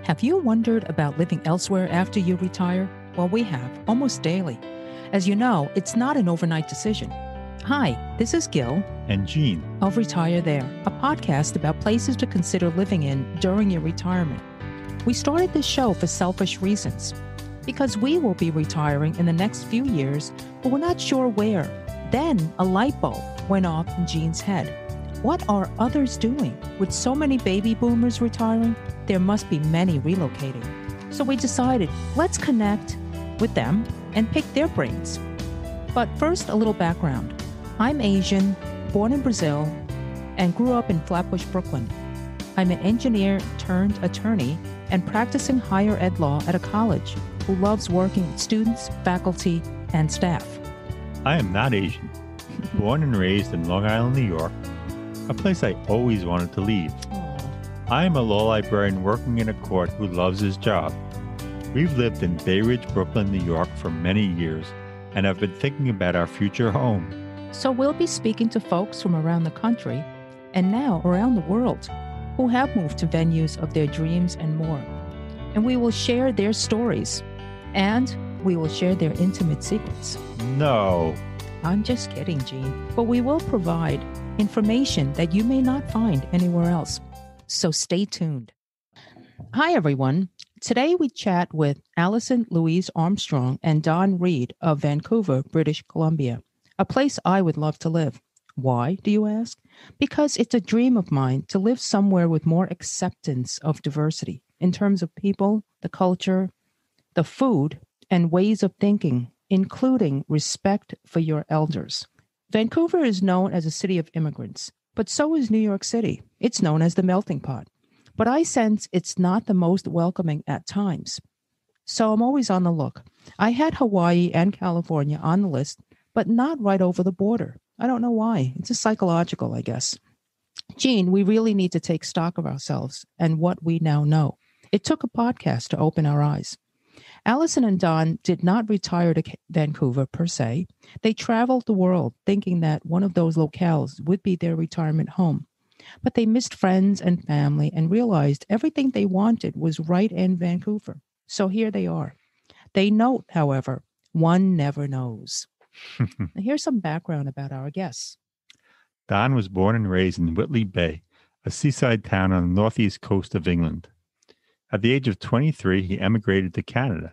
Have you wondered about living elsewhere after you retire? Well, we have, almost daily. As you know, it's not an overnight decision. Hi, this is Gil. And Jean. Of Retire There, a podcast about places to consider living in during your retirement. We started this show for selfish reasons, because we will be retiring in the next few years, but we're not sure where. Then a light bulb went off in Jean's head. What are others doing? With so many baby boomers retiring, there must be many relocating. So we decided, let's connect with them and pick their brains. But first, a little background. I'm Asian, born in Brazil, and grew up in Flatbush, Brooklyn. I'm an engineer turned attorney and practicing higher ed law at a college who loves working with students, faculty, and staff. I am not Asian. Born and raised in Long Island, New York, a place I always wanted to leave. I am a law librarian working in a court who loves his job. We've lived in Bay Ridge, Brooklyn, New York for many years and have been thinking about our future home. So we'll be speaking to folks from around the country and now around the world who have moved to venues of their dreams and more. And we will share their stories and we will share their intimate secrets. No. I'm just kidding, Jean. But we will provide information that you may not find anywhere else. So stay tuned. Hi, everyone. Today we chat with Alison Louise Armstrong and Don Reed of Vancouver, British Columbia, a place I would love to live. Why, do you ask? Because it's a dream of mine to live somewhere with more acceptance of diversity in terms of people, the culture, the food, and ways of thinking, including respect for your elders. Vancouver is known as a city of immigrants, but so is New York City. It's known as the melting pot. But I sense it's not the most welcoming at times. So I'm always on the look. I had Hawaii and California on the list, but not right over the border. I don't know why. It's just psychological, I guess. Jean, we really need to take stock of ourselves and what we now know. It took a podcast to open our eyes. Alison and Don did not retire to Vancouver per se. They traveled the world thinking that one of those locales would be their retirement home. But they missed friends and family and realized everything they wanted was right in Vancouver. So here they are. They note, however, one never knows. Now, here's some background about our guests. Don was born and raised in Whitley Bay, a seaside town on the northeast coast of England. At the age of 23, he emigrated to Canada.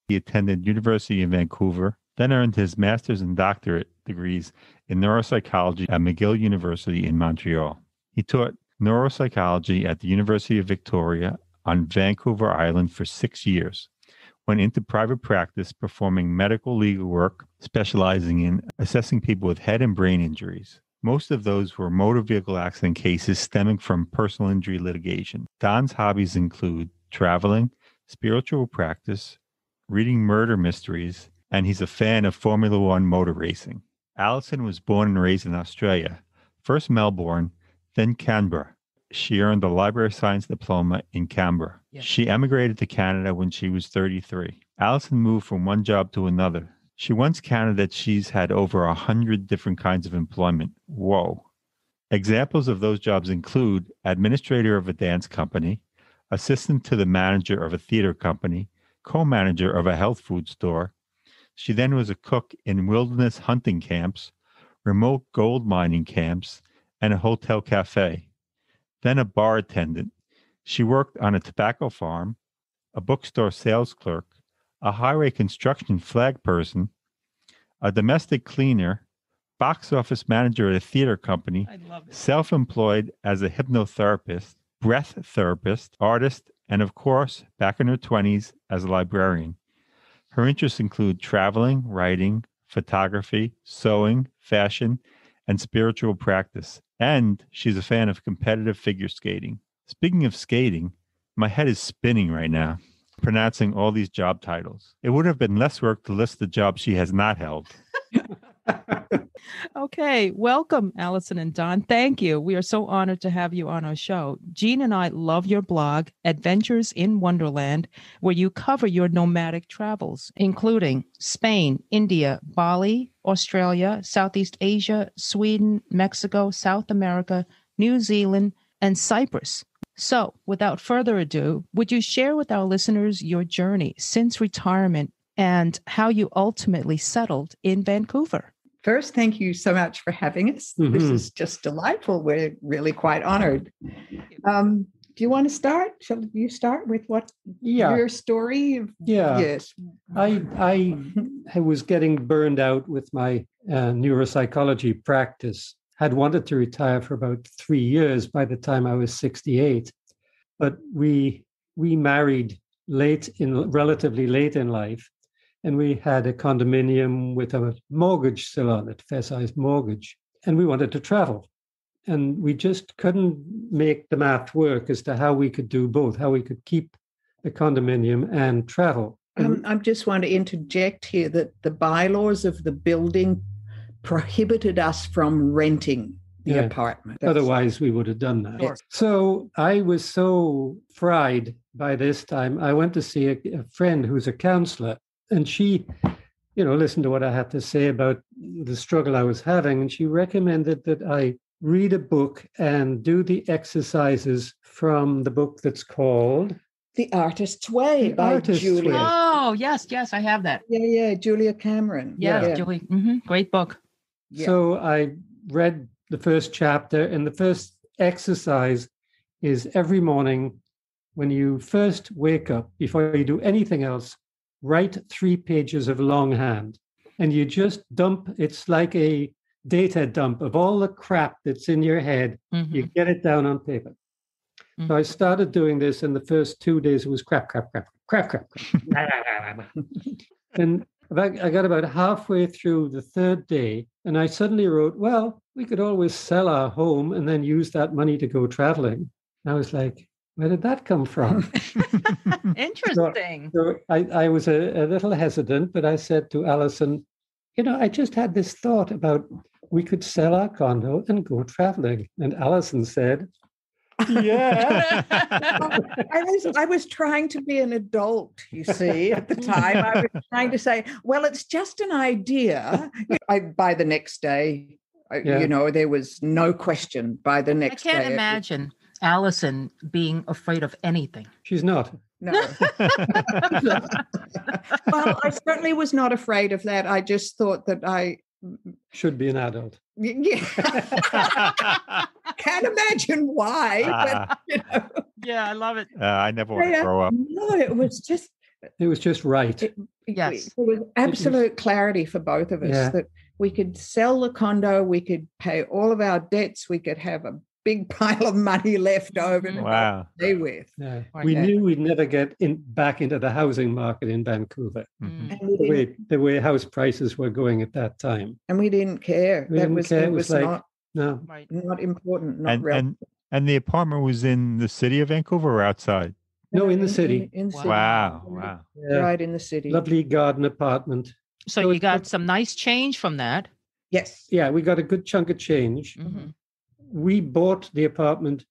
He attended University in Vancouver, then earned his master's and doctorate degrees in neuropsychology at McGill University in Montreal. He taught neuropsychology at the University of Victoria on Vancouver Island for 6 years, went into private practice performing medical legal work, specializing in assessing people with head and brain injuries. Most of those were motor vehicle accident cases stemming from personal injury litigation. Don's hobbies include traveling, spiritual practice, reading murder mysteries, and he's a fan of Formula One motor racing. Alison was born and raised in Australia, first Melbourne, then Canberra. She earned a library science diploma in Canberra. Yes. She emigrated to Canada when she was 33. Alison moved from one job to another. She once counted that she's had over 100 different kinds of employment. Whoa. Examples of those jobs include administrator of a dance company, assistant to the manager of a theater company, co-manager of a health food store. She then was a cook in wilderness hunting camps, remote gold mining camps, and a hotel cafe. Then a bar attendant. She worked on a tobacco farm, a bookstore sales clerk, a highway construction flag person, a domestic cleaner, box office manager at a theater company, self-employed as a hypnotherapist, breath therapist, artist, and of course, back in her 20s as a librarian. Her interests include traveling, writing, photography, sewing, fashion, and spiritual practice. And she's a fan of competitive figure skating. Speaking of skating, my head is spinning right now, pronouncing all these job titles. It would have been less work to list the jobs she has not held. Okay, welcome, Alison and Don. Thank you. We are so honored to have you on our show. Jean and I love your blog, Adventures in Wonderland, where you cover your nomadic travels, including Spain, India, Bali, Australia, Southeast Asia, Sweden, Mexico, South America, New Zealand, and Cyprus. So, without further ado, would you share with our listeners your journey since retirement and how you ultimately settled in Vancouver? First, thank you so much for having us. Mm-hmm. This is just delightful. We're really quite honored. Do you want to start? Shall you start with your story? Yeah. Yes. I was getting burned out with my neuropsychology practice. Had wanted to retire for about 3 years by the time I was 68. But we married relatively late in life. And we had a condominium with a mortgage still on it, fair-sized mortgage. And we wanted to travel. And we just couldn't make the math work as to how we could do both, how we could keep the condominium and travel. I just want to interject here that the bylaws of the building prohibited us from renting the apartment. Otherwise, we would have done that. Yes. So I was so fried by this time. I went to see a friend who's a counselor, and she, listened to what I had to say about the struggle I was having, and she recommended that I read a book and do the exercises from the book that's called The Artist's Way by Julia. Oh, yes, I have that. Yeah, Julia Cameron. Yeah. Julia. Mm-hmm. Great book. Yeah. So I read the first chapter, and the first exercise is every morning when you first wake up, before you do anything else, write 3 pages of longhand, and you just dump. It's like a data dump of all the crap that's in your head. Mm-hmm. You get it down on paper. Mm-hmm. So I started doing this, and the first 2 days it was crap. And I got about halfway through the third day, and I suddenly wrote, well, we could always sell our home and then use that money to go traveling. And I was like, where did that come from? Interesting. So I was a little hesitant, but I said to Alison, I just had this thought about we could sell our condo and go traveling. And Alison said, yeah. I was trying to be an adult, you see, at the time. I was trying to say, well, it's just an idea. By the next day, there was no question by the next day. I can't imagine Alison being afraid of anything. She's not. No. Well, I certainly was not afraid of that. I just thought that I should be an adult. Yeah. Can't imagine why. But, Yeah, I love it. I never want to grow up. No, it was just right. Yes. There was absolute clarity for both of us that we could sell the condo, we could pay all of our debts, we could have a big pile of money left over to stay with. Yeah. We knew we'd never get back into the housing market in Vancouver. Mm-hmm. The way house prices were going at that time. And we didn't care. It was like, not important, not relevant. And the apartment was in the city of Vancouver or outside? No, in the city. In city. Wow. Yeah. Right in the city. Lovely garden apartment. So you got some nice change from that. Yes. Yeah, we got a good chunk of change. Mm-hmm. We bought the apartment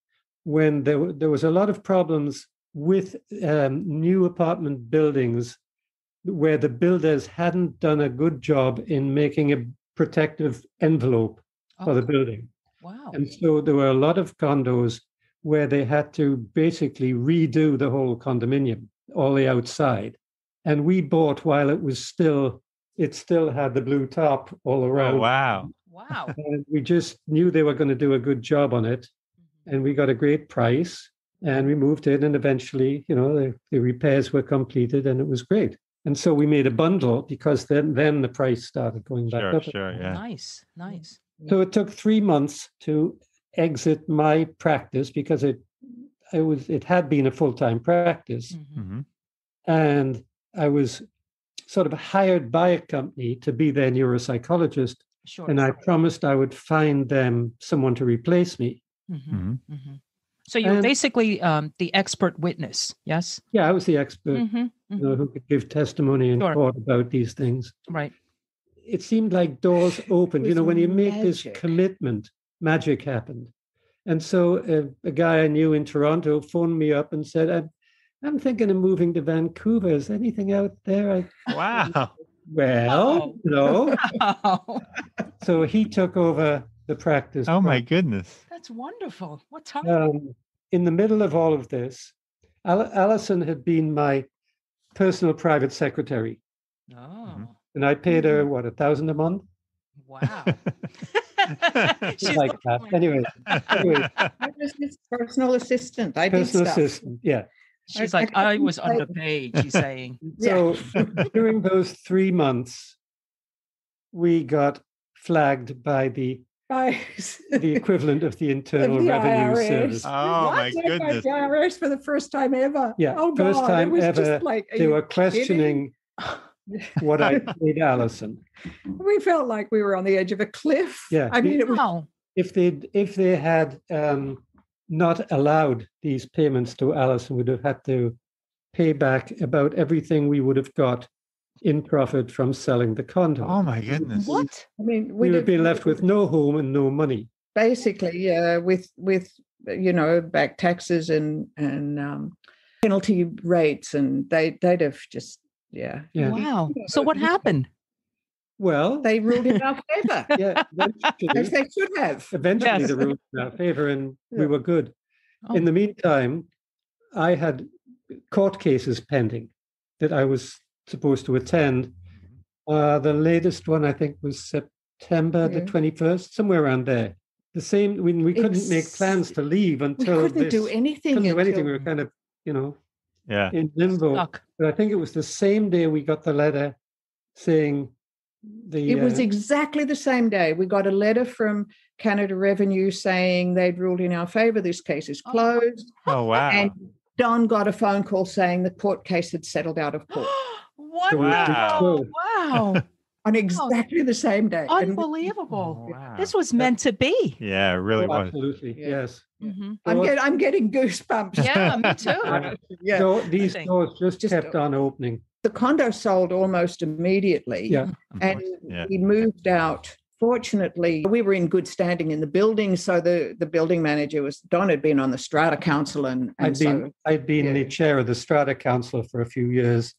when there was a lot of problems with new apartment buildings where the builders hadn't done a good job in making a protective envelope for the building. Wow. And so there were a lot of condos where they had to basically redo the whole condominium, all the outside. And we bought while it still had the blue top all around. Oh, wow. Wow. And we just knew they were going to do a good job on it. And we got a great price, and we moved in, and eventually, the repairs were completed, and it was great. And so we made a bundle because then the price started going back up. Sure, yeah. Nice. So it took 3 months to exit my practice because it had been a full-time practice. Mm-hmm. And I was sort of hired by a company to be their neuropsychologist. Sure. And I promised I would find them someone to replace me. Mm-hmm. Mm-hmm. So you were basically the expert witness, yes? Yeah, I was the expert, Mm-hmm. who could give testimony in court about these things. Right. It seemed like doors opened. When you make this magic. commitment, magic happened. And so a guy I knew in Toronto phoned me up and said, I'm thinking of moving to Vancouver. Is anything out there? Wow. Well, no. Wow. So he took over the practice. Oh, my goodness. That's wonderful. What time? in the middle of all of this, Alison had been my personal private secretary. Oh, And I paid her, what, $1,000 a month? wow. She's Like that. Anyway, I was his personal assistant. I did personal stuff. assistant, yeah. She's like, I was underpaid, she's saying. So during those 3 months, we got flagged by the equivalent of the Internal Revenue IRS. Service. Oh, my goodness. The IRS for the first time ever. Yeah, oh, first God. time It was ever. Just like, They were questioning what I paid Alison. We felt like we were on the edge of a cliff. Yeah. I mean, it was. Wow. If they had not allowed these payments to Alison, we'd have had to pay back about everything we would have got in profit from selling the condo. Oh, my goodness. What? I mean, We would be left with no home and no money. Basically, with back taxes and penalty rates, and they'd have just Yeah. Wow. So what happened? Well, they ruled in our favor. yeah, As they should have. eventually Yes. the ruled in our favor, and we were good. Oh. In the meantime, I had court cases pending that I was supposed to attend. The latest one, I think, was September the 21st, somewhere around there. The same, we couldn't make plans to leave until we couldn't do anything. Couldn't do anything. We were kind of, in limbo. Stuck. But I think it was the same day we got the letter saying It was exactly the same day. We got a letter from Canada Revenue saying they'd ruled in our favor. This case is closed. Oh, wow. And Don got a phone call saying the court case had settled out of court Wonderful. Wow. on exactly the same day. Unbelievable. Oh, wow. This was meant to be. Yeah, it really was. Absolutely, yes. Mm-hmm. I'm getting goosebumps. Yeah, me too. Yeah. So these think. doors just kept on opening. The condo sold almost immediately. Yeah. And Yeah. we moved out. Fortunately, we were in good standing in the building. So the building manager Don had been on the Strata Council I'd been the chair of the Strata Council for a few years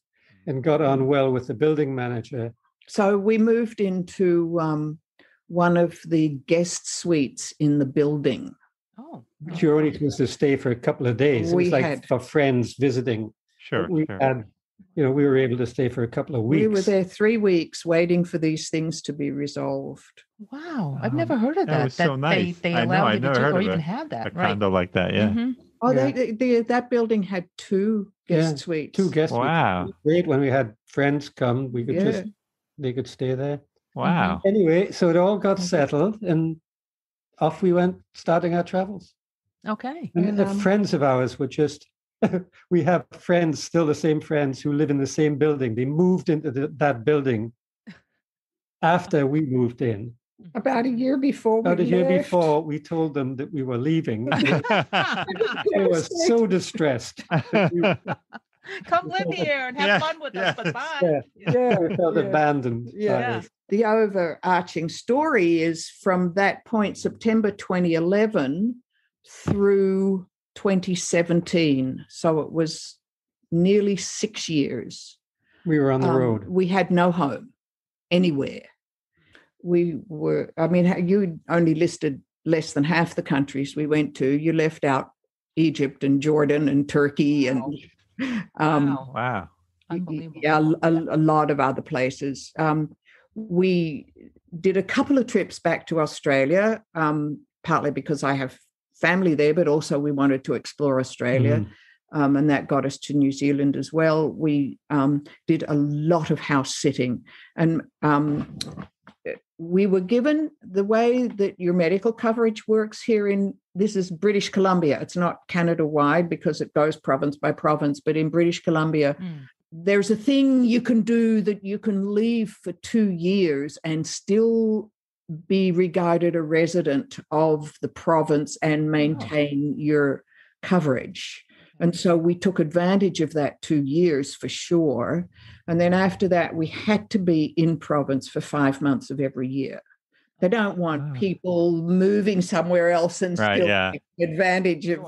and got on well with the building manager. So we moved into one of the guest suites in the building. Oh. But you're only supposed to stay for a couple of days. It was like for friends visiting. Sure. We had, we were able to stay for a couple of weeks. We were there 3 weeks waiting for these things to be resolved. Wow. I've never heard of that. That was so nice. They I know, allow I you to never do heard or of even it. have that. A Right. condo like that, yeah. Mhm. Oh, Yeah. that building had 2 guest suites. 2 guest Wow. suites. Great. When we had friends come, we could they could stay there. Wow. Anyway, so it all got settled and off we went, starting our travels. Okay. And the friends of ours were just, we have friends, still the same friends who live in the same building. They moved into that building after we moved in. About a year before About a we year left. before we told them that we were leaving. They were so distressed. Come live here and have fun with us, but bye. We felt abandoned. Yeah. The overarching story is from that point, September 2011 through 2017. So it was nearly 6 years. We were on the road. We had no home anywhere. You only listed less than half the countries we went to. You left out Egypt and Jordan and Turkey and Wow. Unbelievable. yeah, a lot of other places. We did a couple of trips back to Australia, partly because I have family there, but also we wanted to explore Australia. And that got us to New Zealand as well. We did a lot of house sitting. And we were given the way that your medical coverage works here this is British Columbia. It's not Canada-wide because it goes province by province, but in British Columbia, there's a thing you can do that you can leave for 2 years and still be regarded a resident of the province and maintain your coverage. And so we took advantage of that 2 years for sure. And then after that, we had to be in province for 5 months of every year. They don't want people moving somewhere else and still taking advantage of,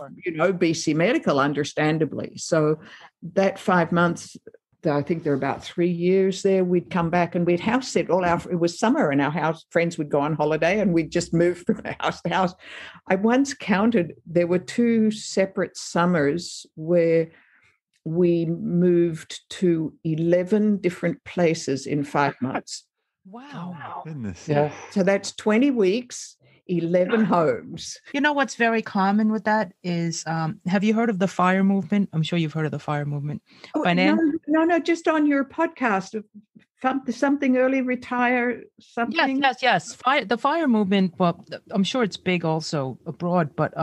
BC Medical, understandably. So that 5 months I think there were about 3 years there. We'd come back and we'd house sit it was summer and our house friends would go on holiday and we'd just move from house to house. I once counted, there were 2 separate summers where we moved to 11 different places in 5 months. Wow. Goodness. Yeah. So that's 20 weeks, 11 homes. You know what's very common with that is, have you heard of the FIRE movement? I'm sure you've heard of the FIRE movement. No, just on your podcast, something early retire, something. Yes. The FIRE movement, well, I'm sure it's big also abroad, but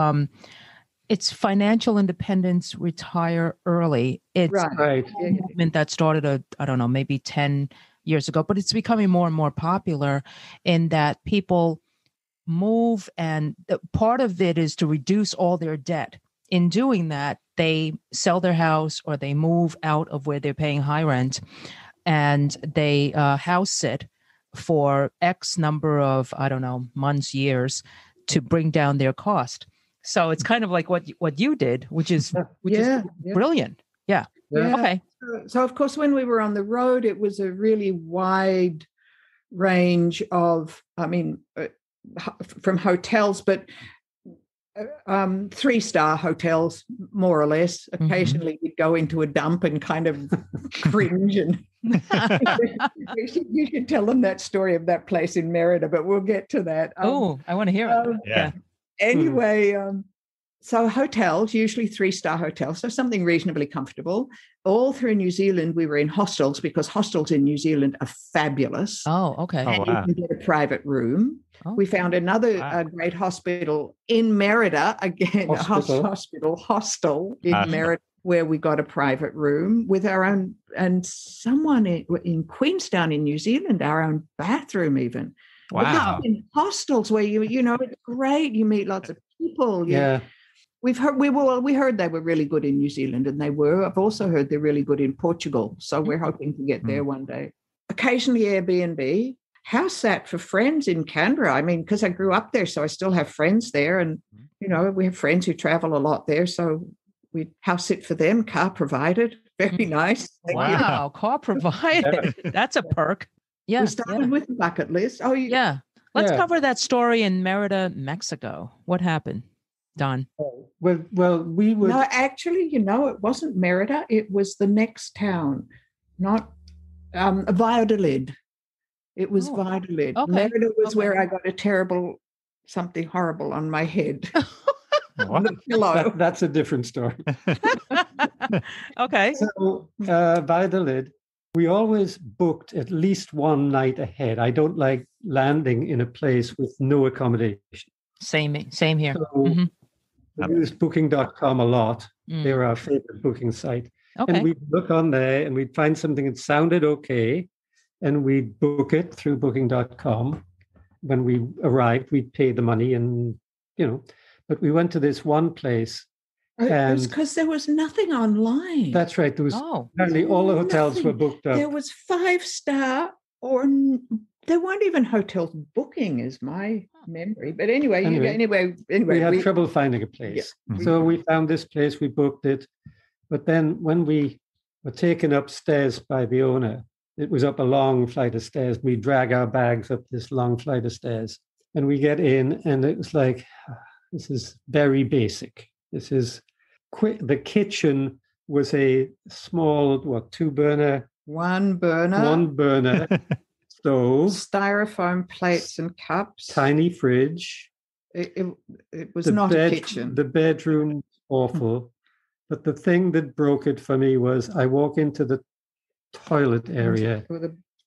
it's financial independence, retire early. It's right. a movement that started, I don't know, maybe 10 years ago, but it's becoming more and more popular in that people move, and part of it is to reduce all their debt. In doing that, they sell their house or they move out of where they're paying high rent, and they house sit for X number of, I don't know, months, years to bring down their cost. So it's kind of like what you did, which is brilliant. Yeah. Okay. So of course, when we were on the road, it was a really wide range of, from hotels, but 3-star hotels, more or less. Occasionally we'd go into a dump and kind of cringe. And you should tell them that story of that place in Merida, but we'll get to that. I want to hear it. Yeah. Anyway, so hotels, usually 3-star hotels, so something reasonably comfortable. All through New Zealand, we were in hostels because hostels in New Zealand are fabulous. Oh, okay. And you can get a private room. Oh. We found another great hospital in Merida, again, hostel in Merida, where we got a private room with our own, and someone in Queenstown in New Zealand, our own bathroom even. Wow. In hostels where it's great. You meet lots of people. Yeah. We heard they were really good in New Zealand, and they were. I've also heard they're really good in Portugal. So we're hoping to get there one day. Occasionally Airbnb. House sat for friends in Canberra. I mean, because I grew up there, so I still have friends there. And, we have friends who travel a lot there. So we house sit for them, car provided. Very nice. Wow, car provided. That's a perk. Yeah. We started with the bucket list. Oh, yeah. Let's cover that story in Merida, Mexico. What happened, Don? Well, we would... No, actually, it wasn't Merida. It was the next town, not Valladolid. It was Valladolid. Okay. Merida was where I got something horrible on my head. That's a different story. Okay. So Valladolid, we always booked at least one night ahead. I don't like landing in a place with no accommodation. Same here. So we used booking.com a lot. They were our favorite booking site. Okay. And we'd look on there and we'd find something that sounded okay. And we'd book it through booking.com. When we arrived, we'd pay the money and, but we went to this one place. It was because there was nothing online. That's right. There was apparently all the hotels were booked up. There was 5-star or there weren't even hotels booking is my memory. But anyway, we had trouble finding a place. Yeah. So we found this place, we booked it. But then when we were taken upstairs by the owner, it was up a long flight of stairs. We drag our bags up this long flight of stairs and we get in and it was like, this is very basic. This is quick. The kitchen was a small, 2-burner? One burner. Stove. Styrofoam plates and cups. Tiny fridge. It was not a kitchen. The bedroom, awful. But the thing that broke it for me was I walk into the toilet area.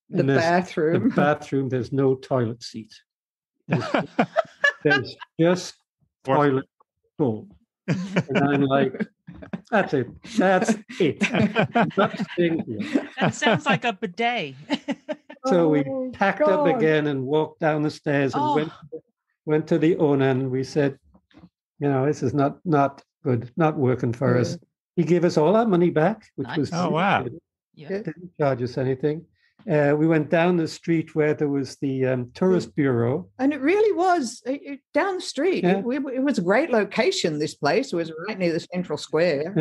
The bathroom. The bathroom, there's no toilet seat. There's just toilet bowl. And I'm like, that's it. Not staying here. That sounds like a bidet. So we packed up again and walked down the stairs and went to the owner and we said, this is not good, not working for us. He gave us all our money back, which was wow. Yeah. Didn't charge us anything. We went down the street where there was the tourist bureau. And it really was down the street. Yeah. It was a great location, this place. It was right near the central square,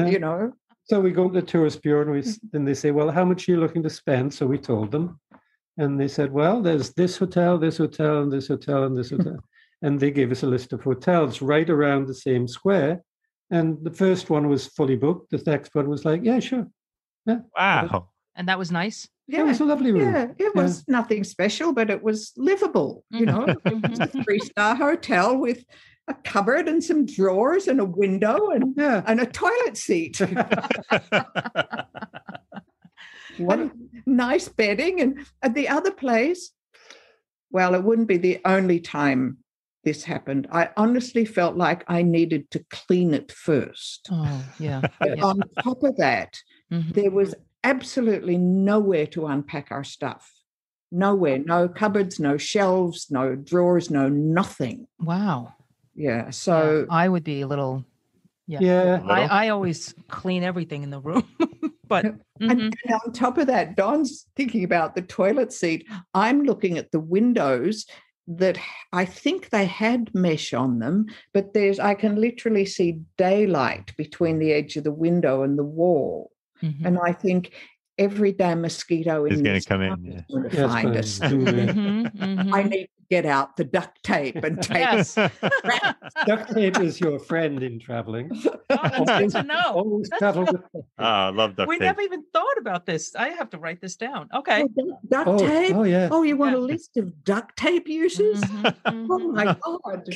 So we go to the tourist bureau and then they say, well, how much are you looking to spend? So we told them. And they said, well, there's this hotel, and this hotel, and this hotel. And they gave us a list of hotels right around the same square. And the first one was fully booked. The next one was like, yeah, sure. Yeah. Wow. And that was nice. Yeah, it was a lovely room. Yeah, it was nothing special, but it was livable. You know, it was a 3-star hotel with a cupboard and some drawers and a window and a toilet seat. Nice bedding. And at the other place, well, it wouldn't be the only time this happened. I honestly felt like I needed to clean it first. Oh, yeah. But on top of that, there was absolutely nowhere to unpack our stuff. Nowhere. No cupboards, no shelves, no drawers, no nothing. Wow. Yeah. So I would be a little. Yeah. I always clean everything in the room. But and on top of that, Don's thinking about the toilet seat. I'm looking at the windows that I think they had mesh on them, but I can literally see daylight between the edge of the window and the wall. And I think every damn mosquito in going to come in. is going to find us. I need to get out the duct tape and tape. Yes. Duct tape is your friend in traveling. Oh, that's good to know. Always travel with I love duct We tape. never even thought about this. I have to write this down. Okay. Duct tape? Oh, yeah. Oh, you want a list of duct tape uses? Oh, my God.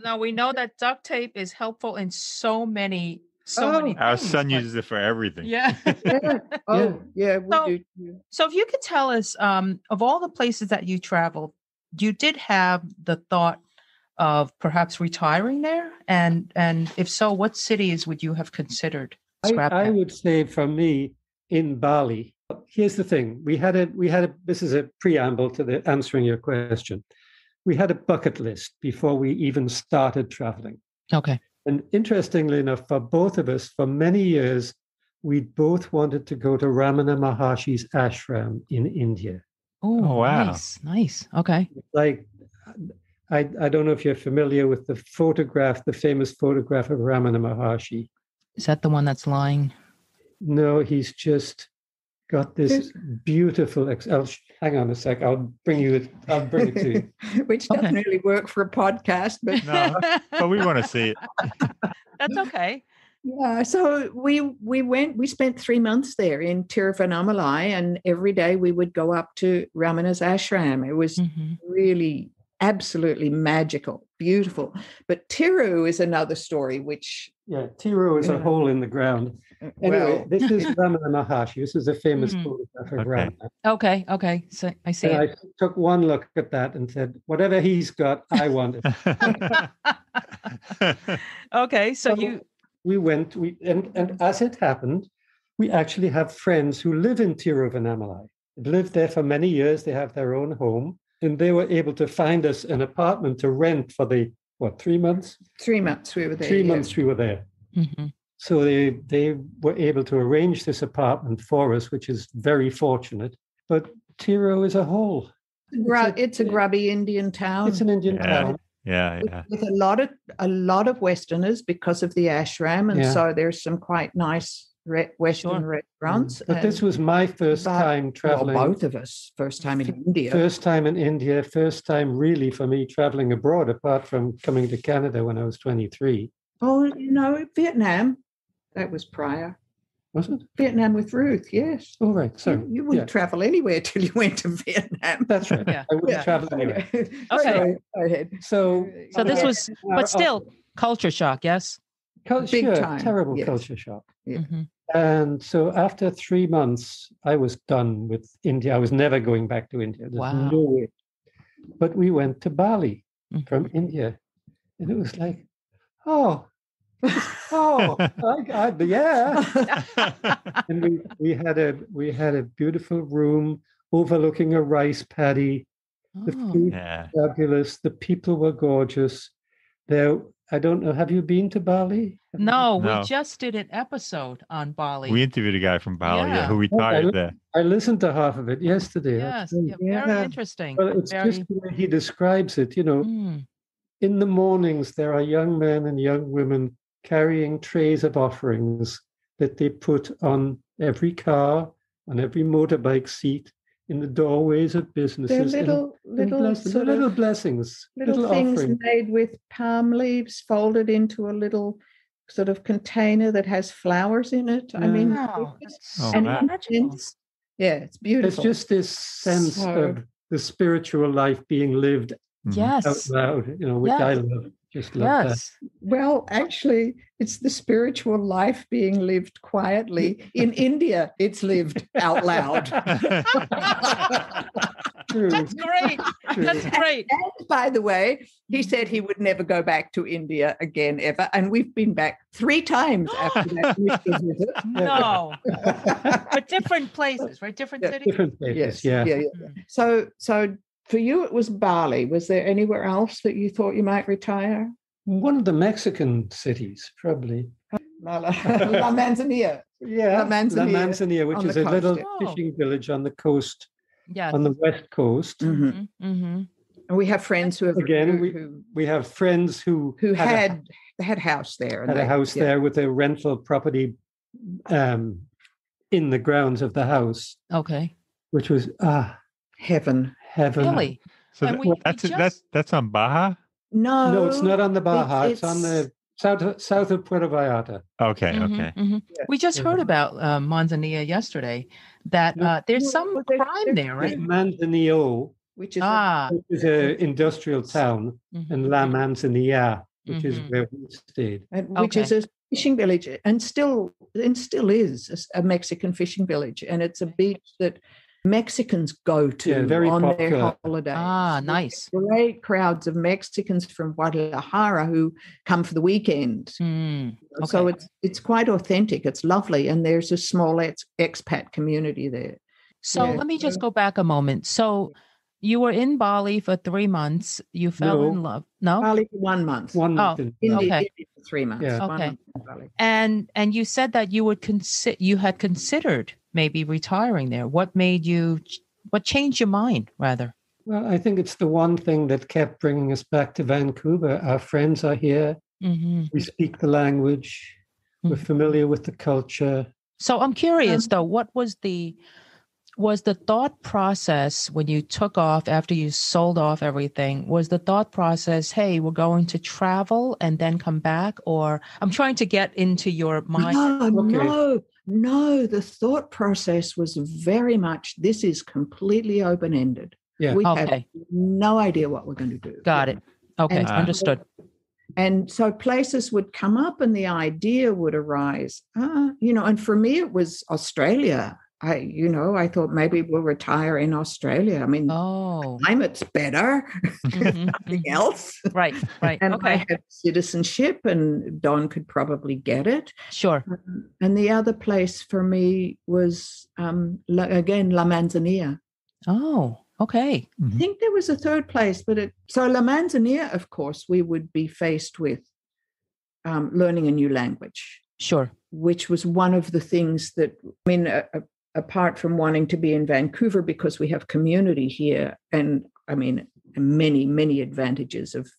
No, we know that duct tape is helpful in so many our things, son uses it for everything. Yeah. Yeah, we do. So if you could tell us, of all the places that you traveled, you did have the thought of perhaps retiring there? And if so, what cities would you have considered? I would say for me in Bali. Here's the thing. We had a this is a preamble to the answering your question. We had a bucket list before we even started traveling. Okay. And interestingly enough, for both of us, for many years, we both wanted to go to Ramana Maharshi's ashram in India. Oh, wow. Nice. Okay. Like, I don't know if you're familiar with the famous photograph of Ramana Maharshi. Is that the one that's lying? No, he's just got this beautiful. Hang on a sec. I'll bring it to you. Which doesn't really work for a podcast, but No, but we want to see it. That's okay. Yeah, so we spent 3 months there in Tiruvannamalai, and every day we would go up to Ramana's ashram. It was really absolutely magical, beautiful. But Tiru is another story, which... Yeah, Tiru is a hole in the ground. Anyway, this is Ramana Maharshi. This is a famous photograph of Ramana. Okay. So I see and it. I took one look at that and said, whatever he's got, I want it. Okay, so we went, and as it happened, we actually have friends who live in Tiruvannamalai. They've lived there for many years. They have their own home, and they were able to find us an apartment to rent for 3 months? 3 months we were there. 3 months we were there. So they were able to arrange this apartment for us, which is very fortunate. But Tiru is a hole. It's a grubby Indian town. It's an Indian town. Yeah. With a lot of Westerners because of the ashram, and so there's some quite nice Western restaurants. But this was my first time traveling. Well, both of us, first time in India. First time in India, first time really for me traveling abroad, apart from coming to Canada when I was 23. Oh, Vietnam. That was prior. Was it? Vietnam with Ruth, yes. Oh, right. So you wouldn't travel anywhere till you went to Vietnam. That's right. I wouldn't travel anywhere. Okay. Go ahead. So this was, but still, culture shock, yes? Big time. Terrible culture shock. Yeah. And so after 3 months, I was done with India. I was never going back to India. There's no way. But we went to Bali from India. And it was like, oh, yeah. And we had a beautiful room overlooking a rice paddy. The food was fabulous. The people were gorgeous. I don't know. Have you been to Bali? No, we just did an episode on Bali. We interviewed a guy from Bali who retired there. I listened to half of it yesterday. Yes, very interesting. Well, it's just the way he describes it. In the mornings, there are young men and young women carrying trays of offerings that they put on every car, on every motorbike seat, in the doorways of businesses. They're little blessings, little things offering. made with palm leaves folded into a little sort of container that has flowers in it. I mean, wow, magical. Yeah, it's beautiful. It's just this sense of the spiritual life being lived yes, out loud, which I love. Just love that. Well, actually, it's the spiritual life being lived quietly. In India, it's lived out loud. True. That's great. True. That's great. And by the way, he said he would never go back to India again, ever. And we've been back 3 times after that visit. No. But different places, right? Different cities? Different places, yes. Yeah. So for you, it was Bali. Was there anywhere else that you thought you might retire? One of the Mexican cities, probably. La Manzanilla. Yeah, La Manzanilla, which is a little fishing village on the coast, on the west coast. Mm-hmm. Mm-hmm. And we have friends who have we have friends who had a house there. Had a house there with a rental property in the grounds of the house. Okay. Which was heaven. Really? So that's on Baja? No, it's not on the Baja. It's on the south of Puerto Vallarta. Okay, okay. Mm-hmm. Yeah. We just heard about Manzanilla yesterday. That there's some crime there, right? Manzanillo, which is an industrial town, and La Manzanilla, which is where we stayed, which is a fishing village, and still is a Mexican fishing village, and it's a beach that Mexicans go to on popular. Their holidays. Nice. Great crowds of Mexicans from Guadalajara who come for the weekend. So it's quite authentic. It's lovely. And there's a small expat community there. So let me just go back a moment. So you were in Bali for 3 months. You fell in love. No? Bali for 1 month. 1 month. India for 3 months. Yeah. Okay. And you said that you had considered maybe retiring there. What changed your mind, rather? Well, I think it's the one thing that kept bringing us back to Vancouver. Our friends are here. Mm-hmm. We speak the language. Mm-hmm. We're familiar with the culture. So I'm curious, though, what was the thought process when you took off after you sold off everything? Was the thought process, hey, we're going to travel and then come back? Or I'm trying to get into your mind. No, the thought process was very much, this is completely open-ended. Yeah. We have no idea what we're going to do. Got it. Okay, understood. And so places would come up and the idea would arise. And for me, it was Australia. I thought maybe we'll retire in Australia. I mean, the climate's better, nothing else. Right. And I had citizenship and Don could probably get it. Sure. And the other place for me was, La Manzanilla. Oh, okay. I think there was a third place, so La Manzanilla, of course, we would be faced with learning a new language. Sure. Which was one of the things that, apart from wanting to be in Vancouver because we have community here, and many, many advantages of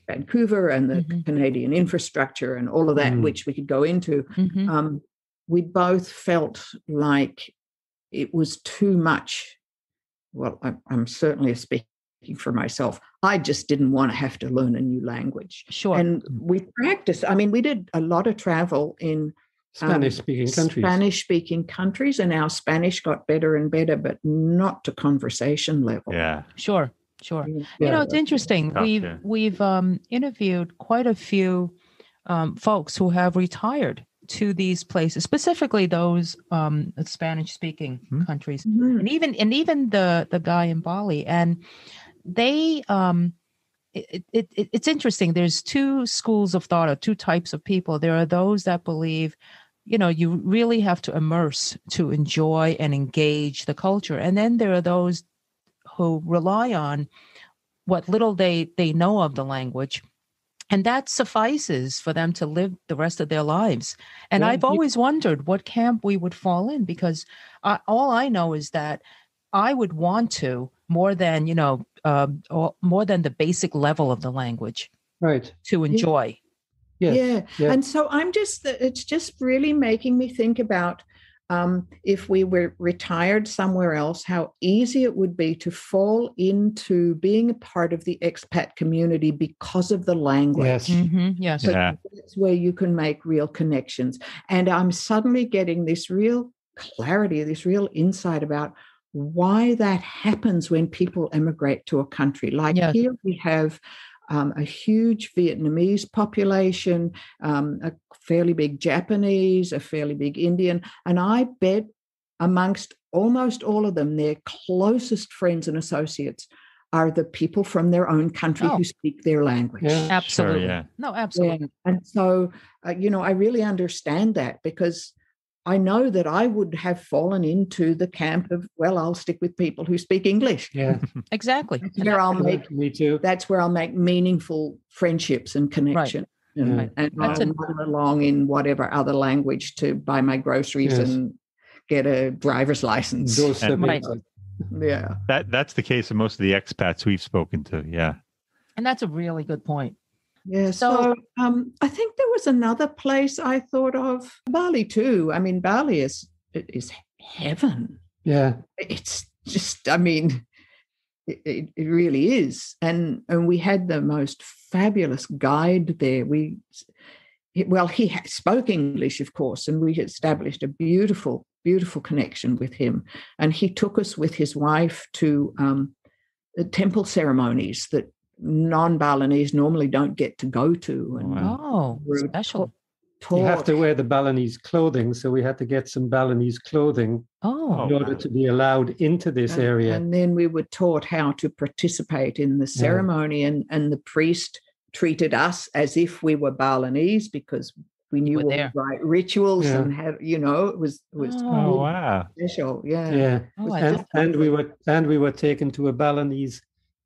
Vancouver and the Canadian infrastructure and all of that, which we could go into, we both felt like it was too much. Well, I'm certainly speaking for myself. I just didn't want to have to learn a new language. Sure. And we practiced. We did a lot of travel in Spanish-speaking countries, and our Spanish got better and better, but not to conversation level. Yeah. Sure. Yeah. It's interesting. We've interviewed quite a few folks who have retired to these places, specifically those Spanish-speaking countries, and even the guy in Bali, and they. It's interesting. There's 2 schools of thought, or 2 types of people. There are those that believe, you really have to immerse to enjoy and engage the culture. And then there are those who rely on what little they know of the language, and that suffices for them to live the rest of their lives. And I've always wondered what camp we would fall in, because all I know is that I would want to, more than the basic level of the language, right, to enjoy. Yes. Yeah. And so it's just really making me think about if we were retired somewhere else, how easy it would be to fall into being a part of the expat community because of the language. Yes. Yes. So Yeah. that's where you can make real connections. And I'm suddenly getting this real clarity, this real insight about why that happens when people emigrate to a country. Like here we have a huge Vietnamese population, a fairly big Japanese, a fairly big Indian. And I bet amongst almost all of them, their closest friends and associates are the people from their own country who speak their language. Yeah. Absolutely. Sure, yeah. No, absolutely. Yeah. And so, I really understand that because I know that I would have fallen into the camp of, well, I'll stick with people who speak English. Yeah. Exactly. That's where I'll make, me too. That's where I'll make meaningful friendships and connection. Right. And I'll run along in whatever other language to buy my groceries and get a driver's license. Right. Yeah. That's the case of most of the expats we've spoken to. Yeah. And that's a really good point. Yeah. So I think there was another place I thought of, Bali too. I mean, Bali is heaven. Yeah. It's just, I mean, it really is. And we had the most fabulous guide there. He spoke English, of course, and we established a beautiful, beautiful connection with him. And he took us with his wife to the temple ceremonies that non-Balinese normally don't get to go to. And special. You have to wear the Balinese clothing, so we had to get some Balinese clothing in order to be allowed into this area. And then we were taught how to participate in the ceremony, and the priest treated us as if we were Balinese because we knew all the right rituals and had, it was special. Yeah. And we were taken to a Balinese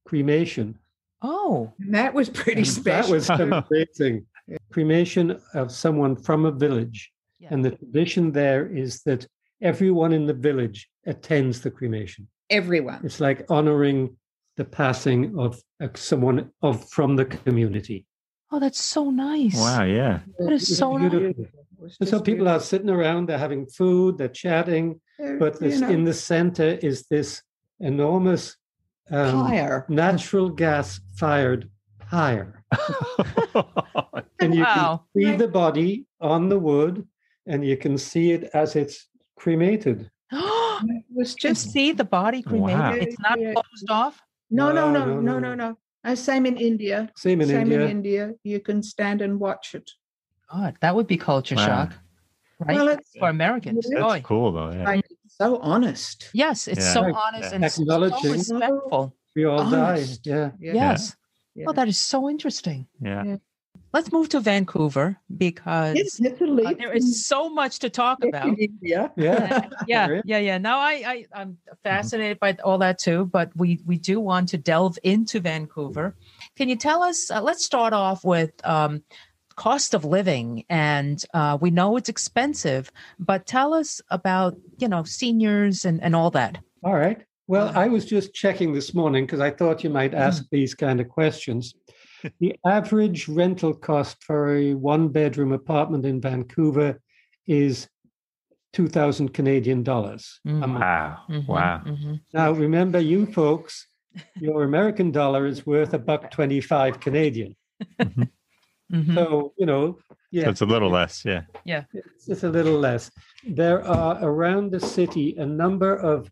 cremation. Oh, and that was pretty special. That was amazing. Cremation of someone from a village. Yeah. And the tradition there is that everyone in the village attends the cremation. Everyone. It's like honoring the passing of someone from the community. Oh, that's so nice. Wow, yeah. That is so nice. So people are sitting around, they're having food, they're chatting, but in the center is this enormous natural gas-fired pyre. And you can see the body on the wood, and you can see it as it's cremated. It was just see the body cremated. Wow. It's not closed off. No. Same in India. Same in India. You can stand and watch it. God, that would be culture shock, right? Well, it's for Americans. That's cool, though. Yeah. It's so honest. Yes, it's so honest and so respectful. We all die. Yeah. Yes. Yeah. Oh, that is so interesting. Yeah. Let's move to Vancouver because there is so much to talk about. Yeah. Now I'm fascinated by all that too, but we do want to delve into Vancouver. Can you tell us, let's start off with cost of living, and we know it's expensive, but tell us about, seniors and all that. All right. Well, I was just checking this morning because I thought you might ask these kind of questions. The average rental cost for a one-bedroom apartment in Vancouver is 2,000 Canadian dollars. Wow. Wow. Now, remember, you folks, your American dollar is worth $1.25 Canadian. So, So it's a little less. Yeah. Yeah. It's a little less. There are around the city a number of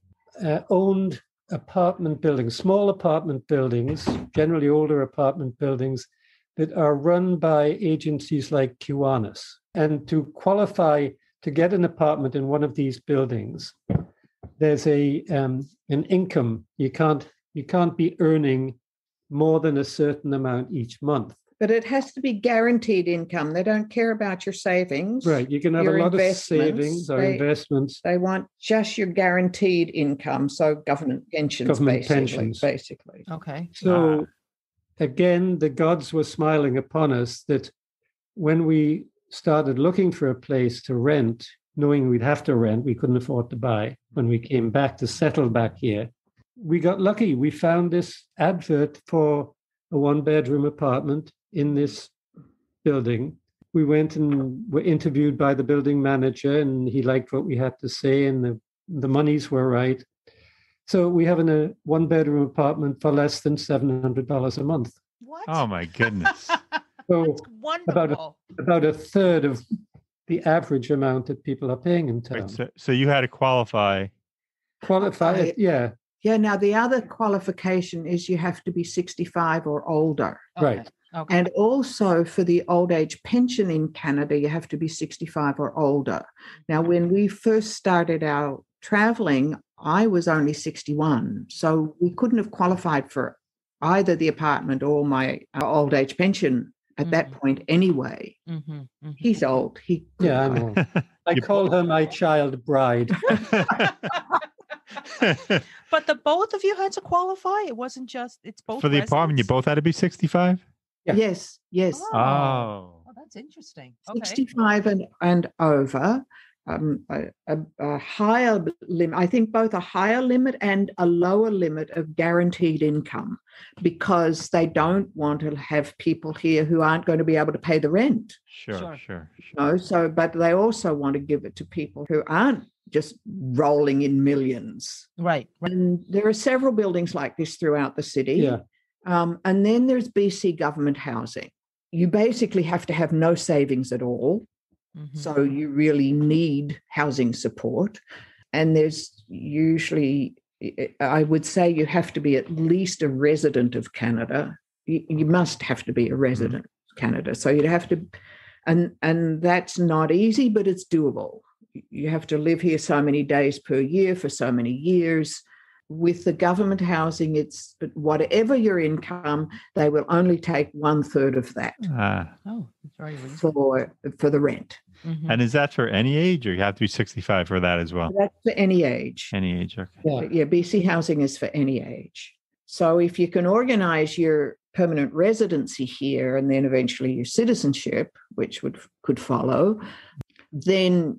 owned apartment buildings, small apartment buildings, generally older apartment buildings that are run by agencies like Kiwanis. And to qualify to get an apartment in one of these buildings, there's an income. You can't be earning more than a certain amount each month. But it has to be guaranteed income. They don't care about your savings. Right. You can have a lot of savings or investments. They want just your guaranteed income. So government pensions, basically. Okay. So again, the gods were smiling upon us that when we started looking for a place to rent, knowing we'd have to rent, we couldn't afford to buy. When we came back to settle back here, we got lucky. We found this advert for a one-bedroom apartment in this building we went and were interviewed by the building manager, and he liked what we had to say, and the monies were right. So we have a 1-bedroom apartment for less than $700 a month. What? Oh my goodness. So That's wonderful. about a third of the average amount that people are paying in town. Right, so you had to qualify. Qualify, yeah. Yeah, now the other qualification is you have to be 65 or older. Right. Okay. And also for the old age pension in Canada, you have to be 65 or older. Now, when we first started out traveling, I was only 61. So we couldn't have qualified for either the apartment or my old age pension at that point anyway. He's old. Yeah, I know. I call her my child bride. But the both of you had to qualify? It wasn't just, it's both For the apartment, you both had to be 65? Yeah. Yes. Oh, that's interesting. Okay. 65 and over. A higher limit, I think both a higher limit and a lower limit of guaranteed income, because they don't want to have people here who aren't going to be able to pay the rent. Sure. But they also want to give it to people who aren't just rolling in millions. Right. And there are several buildings like this throughout the city. Yeah. And then there's BC government housing. You basically have to have no savings at all. So you really need housing support. And there's usually, I would say you have to be at least a resident of Canada. You must have to be a resident of Canada. So you'd have to, and that's not easy, but it's doable. You have to live here so many days per year for so many years. With the government housing, it's whatever your income, they will only take 1/3 of that. That's very reasonable. For the rent. And is that for any age, or you have to be 65 for that as well? That's for any age. Any age, okay. Yeah, BC housing is for any age. So if you can organize your permanent residency here and then eventually your citizenship, which could follow, then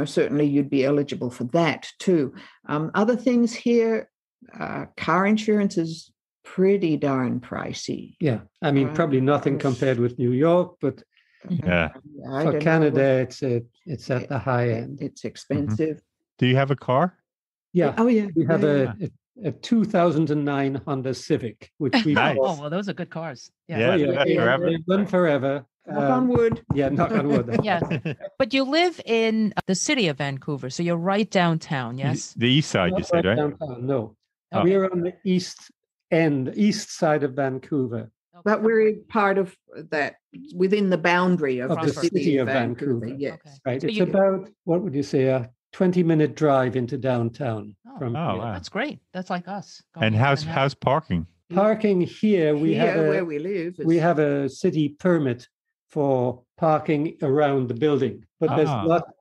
certainly you'd be eligible for that too. Other things here, car insurance is pretty darn pricey. Yeah, I mean, probably nothing compared with New York, but for Canada, it's at the high end. It's expensive. Do you have a car? Yeah. Oh, yeah. We have a 2009 Honda Civic, which we Nice. Oh, well, those are good cars. Yeah, forever. They've run forever. Knock on wood. Yeah, knock on wood. Yeah. But you live in the city of Vancouver, so you're right downtown, yes? The east side, you said, right? Downtown, no. Okay. We're on the east side of Vancouver. But we're part of that, within the boundary of the city of Vancouver. Yes. Okay. Right. So It's about, what would you say, a 20-minute drive into downtown from here. Wow. That's great. That's like us. And how's parking? Parking here, where we live. We have a city permit for parking around the building, but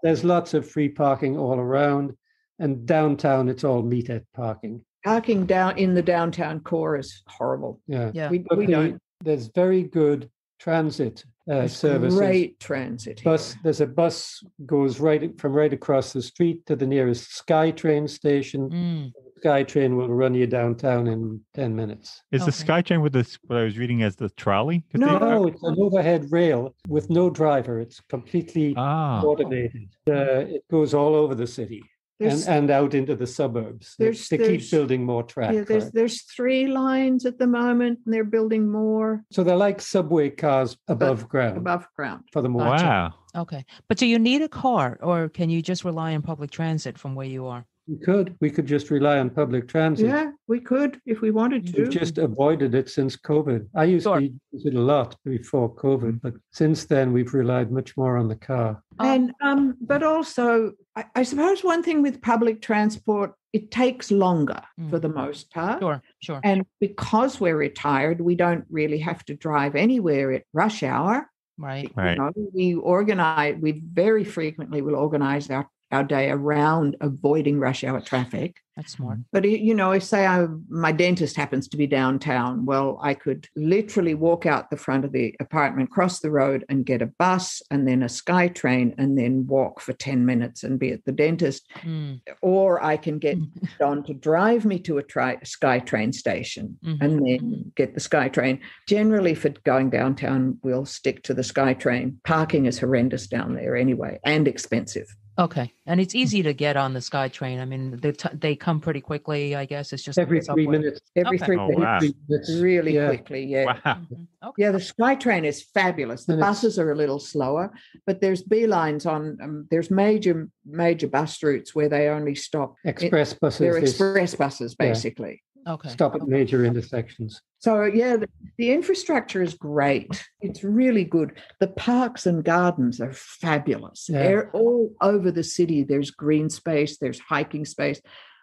there's lots of free parking all around, and downtown it's all metered parking. Parking down in the downtown core is horrible. Yeah. We don't. There's very good transit services. Great transit here. There's a bus goes right across the street to the nearest SkyTrain station. SkyTrain will run you downtown in 10 minutes. Is the SkyTrain with what I was reading as the trolley? No, it's an overhead rail with no driver. It's completely automated. It goes all over the city. And out into the suburbs. They keep building more track. Yeah, there's 3 lines at the moment, and they're building more. So they're like subway cars above ground. Above ground. For the most Wow. Okay. But do you need a car, or can you just rely on public transit from where you are? We could just rely on public transit. Yeah, we could if we wanted to. We've just avoided it since COVID. I used to use it a lot before COVID, but since then we've relied much more on the car. And but also, I suppose one thing with public transport, it takes longer for the most part. Sure. And because we're retired, we don't really have to drive anywhere at rush hour. Right. We very frequently will organize our our day around avoiding rush hour traffic. That's smart. But, if say my dentist happens to be downtown, well, I could literally walk out the front of the apartment, cross the road and get a bus and then a SkyTrain and then walk for 10 minutes and be at the dentist. Or I can get Don to drive me to a SkyTrain station and then get the SkyTrain. Generally, for going downtown, we'll stick to the SkyTrain. Parking is horrendous down there anyway and expensive. Okay. And it's easy to get on the SkyTrain. I mean, they come pretty quickly, I guess. It's just every 3 minutes. Every 3 minutes. Wow. Really quickly, yeah. Wow. Okay. Yeah, the SkyTrain is fabulous. The buses are a little slower, but there's beelines on, there's major bus routes where they only stop. Express buses. They're express buses, basically. Okay. Stop at major intersections. So, yeah, the infrastructure is great. It's really good. The parks and gardens are fabulous. Yeah. They're all over the city. There's green space. There's hiking space.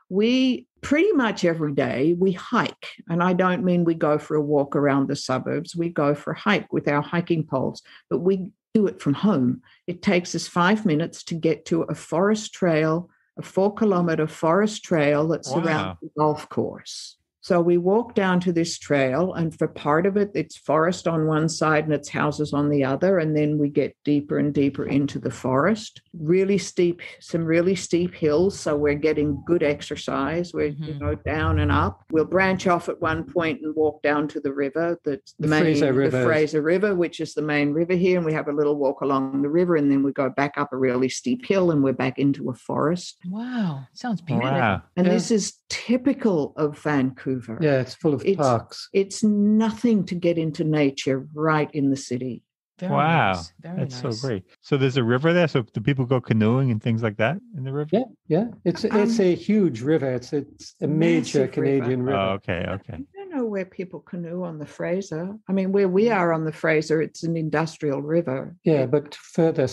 We pretty much every day we hike. And I don't mean we go for a walk around the suburbs. We go for a hike with our hiking poles, but we do it from home. It takes us 5 minutes to get to a forest trail, a 4-kilometer forest trail that surrounds the golf course. So we walk down to this trail, and for part of it, it's forest on one side and it's houses on the other. And then we get deeper and deeper into the forest. Some really steep hills. So we're getting good exercise. We're down and up. We'll branch off at one point and walk down to the river. The Fraser River, which is the main river here. And we have a little walk along the river, and then we go back up a really steep hill and we're back into a forest. Wow. Sounds beautiful. Wow. And this is typical of Vancouver. Yeah, it's full of parks. It's nothing to get into nature right in the city. Very wow. Nice. Very That's nice. so great. So there's a river there. So do people go canoeing and things like that in the river? Yeah. It's a huge river. It's a major Canadian river. Oh, okay. I don't know where people canoe on the Fraser. I mean, where we are on the Fraser, it's an industrial river. Yeah, but further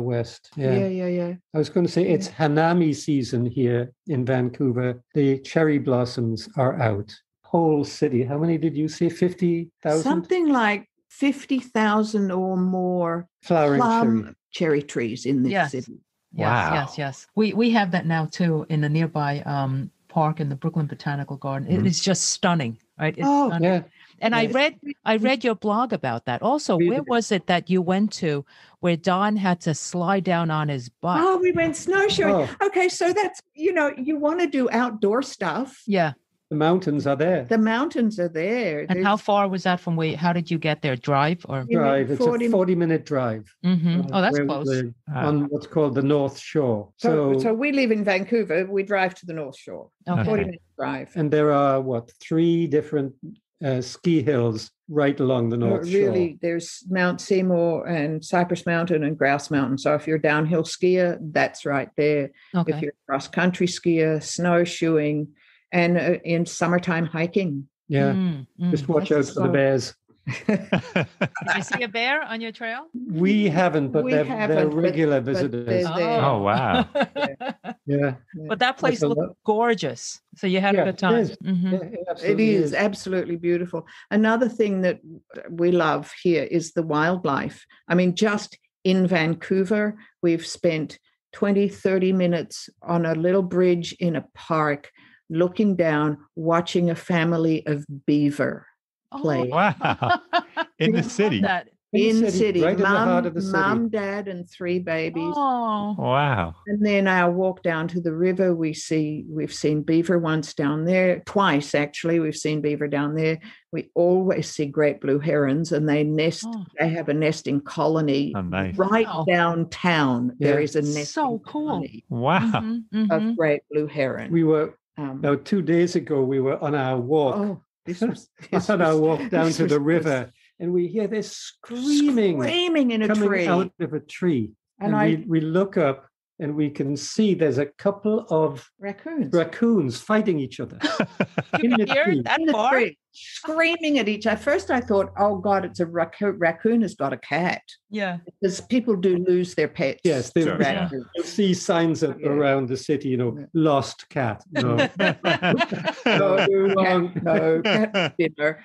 west. Yeah. I was going to say it's Hanami season here in Vancouver. The cherry blossoms are out. Whole city. How many did you say? 50,000? Something like 50,000 or more flowering cherry trees in this city. Yes. We have that now too in the nearby park in the Brooklyn Botanical Garden. It is just stunning, right? It's stunning. Yeah. And I read your blog about that. Also, where was it that you went to where Don had to slide down on his butt? Oh, we went snowshoeing. Okay, so that's, you want to do outdoor stuff. Yeah. The mountains are there. The mountains are there. And how far was that from where? How did you get there? Drive or drive? It's a 40-minute drive. Mm-hmm. Oh, that's close. On what's called the North Shore. So we live in Vancouver. We drive to the North Shore. Okay. 40-minute drive. And there are 3 different ski hills right along the North Shore. Really, there's Mount Seymour and Cypress Mountain and Grouse Mountain. So if you're a downhill skier, that's right there. Okay. If you're a cross-country skier, snowshoeing, and in summertime hiking. Yeah, just watch out for the bears. Did you see a bear on your trail? We haven't, but they're regular visitors. Oh, wow. Yeah. But that place looked gorgeous. So you had a good time. It is. Mm-hmm. It is absolutely beautiful. Another thing that we love here is the wildlife. I mean, just in Vancouver, we've spent 20, 30 minutes on a little bridge in a park, looking down, watching a family of beaver play. Wow. In the city. In the city. Right in the heart of the city. Mom, dad, and 3 babies. Oh. Wow. And then our walk down to the river, we've seen beaver once down there, twice actually. We've seen beaver down there. We always see great blue herons, and they nest. They have a nesting colony downtown. Yeah. There is a nesting so cool. colony Wow. of great blue heron. We were about 2 days ago. We were on our walk. On our walk down to the river, and we hear this screaming in a coming tree out of a tree. And we look up, and we can see there's a couple of raccoons fighting each other. In the tree. That far? screaming at each other. First, I thought, oh, God, it's a raccoon has got a cat. Yeah. Because people do lose their pets. Yes, to Sure, yeah. raccoons. you'll see signs around the city, lost cat. No, No, cat dinner.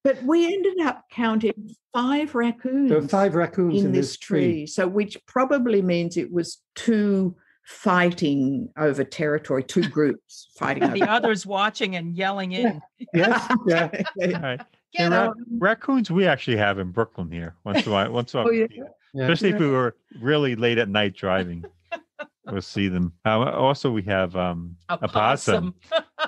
But we ended up counting 5 raccoons. there are 5 raccoons in this tree. So which probably means it was 2 fighting over territory, 2 groups fighting over The others watching and yelling in. Yes, yeah. All right. Get And out. raccoons we actually have in Brooklyn here once in a while. Oh, yeah. Especially if we were really late at night driving. We'll see them. Also, we have a possum.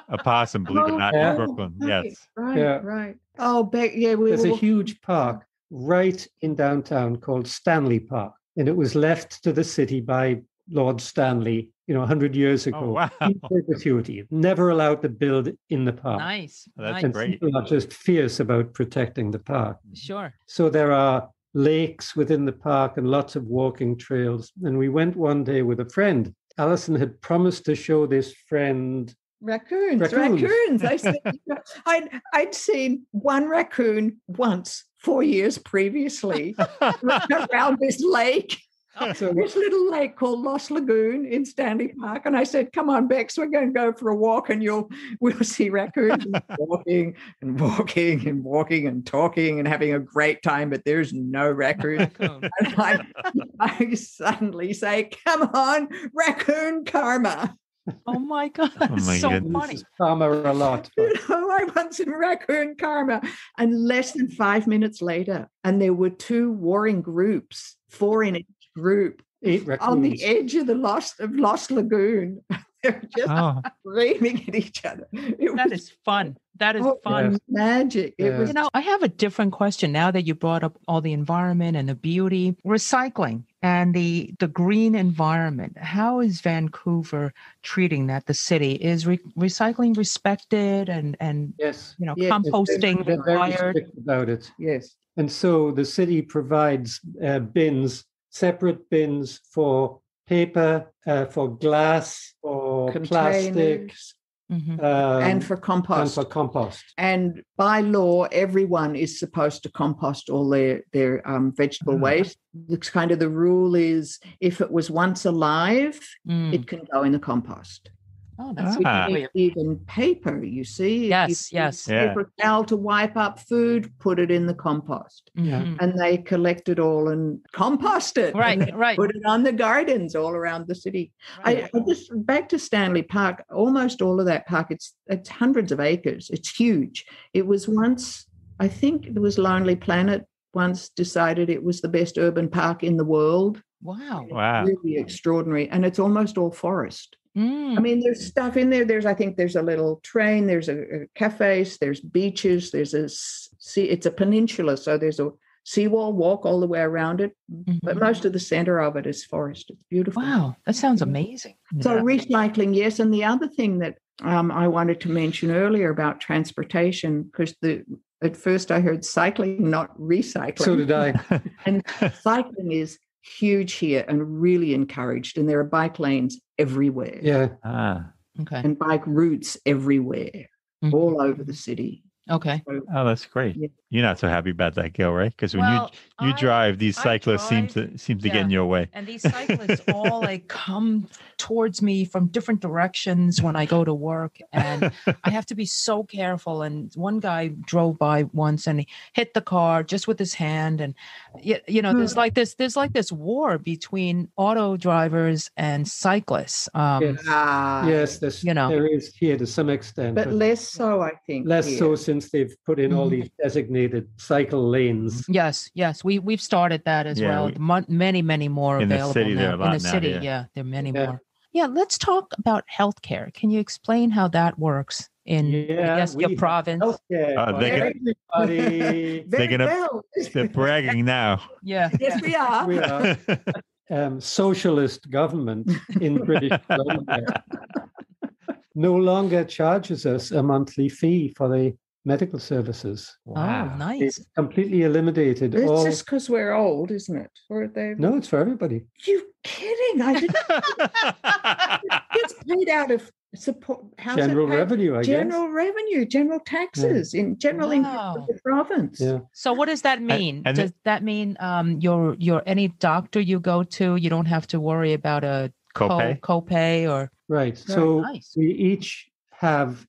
A possum, believe it or not, Yeah. in Brooklyn. Yes. Right. Oh, There's a huge park right in downtown called Stanley Park, and it was left to the city by Lord Stanley, 100 years ago. Oh, wow. In perpetuity, never allowed to build in the park. Nice. That's nice. And great. people are just fierce about protecting the park. Sure. So there are lakes within the park and lots of walking trails. And we went one day with a friend. Alison had promised to show this friend Raccoons. I said, I'd seen one raccoon once 4 years previously around this lake. This little lake called Lost Lagoon in Stanley Park. And I said, come on, Bex, we're going to go for a walk and we'll see raccoons walking and walking and walking and talking and having a great time, but there's no raccoon. And I suddenly say, come on, raccoon karma. Oh my God. Oh my So goodness. funny. Farmer a lot. I want some raccoon karma. And less than 5 minutes later, and there were 2 warring groups, 4 in each group, 8 raccoons. on the edge of the Lost Lagoon. They're just screaming at each other. That is fun. That is fun. Yes. Magic. It was I have a different question now that you brought up all the environment and the beauty. Recycling and the green environment. How is Vancouver treating that, the city? Is recycling respected and Yes. Yes. composting They're very required? strict about it. yes. And so the city provides bins, separate bins for paper, for glass, for plastic, Containers. Mhm. And for compost. And for compost. And by law, everyone is supposed to compost all their vegetable waste. It's kind of the rule is if it was once alive, it can go in the compost. Oh, that's Even paper, you see. Yes, yes. Paper towel to wipe up food, put it in the compost. Mhm. And they collect it all and compost it. Right, and right. Put it on the gardens all around the city. Right. I just back to Stanley Park, almost all of that park, it's hundreds of acres. It's huge. It was once, I think it was Lonely Planet once decided it was the best urban park in the world. Wow. Wow. Really extraordinary. And it's almost all forest. Mm. I mean, there's stuff in there. I think there's a little train, there's a cafes, there's beaches, there's a sea. It's a peninsula, so there's a seawall walk all the way around it. But most of the center of it is forest. It's beautiful. Wow, that sounds amazing. So recycling, yes. And the other thing that I wanted to mention earlier about transportation, because at first I heard cycling, not recycling. So did I. And cycling is huge here and really encouraged. And there are bike lanes everywhere. Yeah. Okay. And bike routes everywhere, all over the city. Okay. Oh, that's great. Yeah. You're not so happy about that, Gil, right? Because when Well, you drive, these I cyclists seem drive, to get in your way. And these cyclists all come towards me from different directions when I go to work, and I have to be so careful. And one guy drove by once and he hit the car just with his hand, and there's like this war between auto drivers and cyclists. Yes, there is here to some extent, but less so, I think. less here. so since they've put in all these designated cycle lanes. Yes, we've started that as well. Many more in the available city, there are a now. lot In the now, city, yeah. there are many more. Yeah, let's talk about healthcare. Can you explain how that works in your province? Healthcare for everybody. They're bragging now. Yeah. Yes, we are. We are. Socialist government in British Columbia no longer charges us a monthly fee for the medical services. Wow. Oh, nice. It's completely eliminated. It's just because we're old, isn't it? Or they? No, it's for everybody. You kidding? I didn't. It's paid out of support. How's general it paid? revenue, I General revenue, general taxes, in general income of the province. guess. Yeah. So what does that mean? And Does that mean your any doctor you go to, you don't have to worry about a copay or Right. Very So nice. we each have,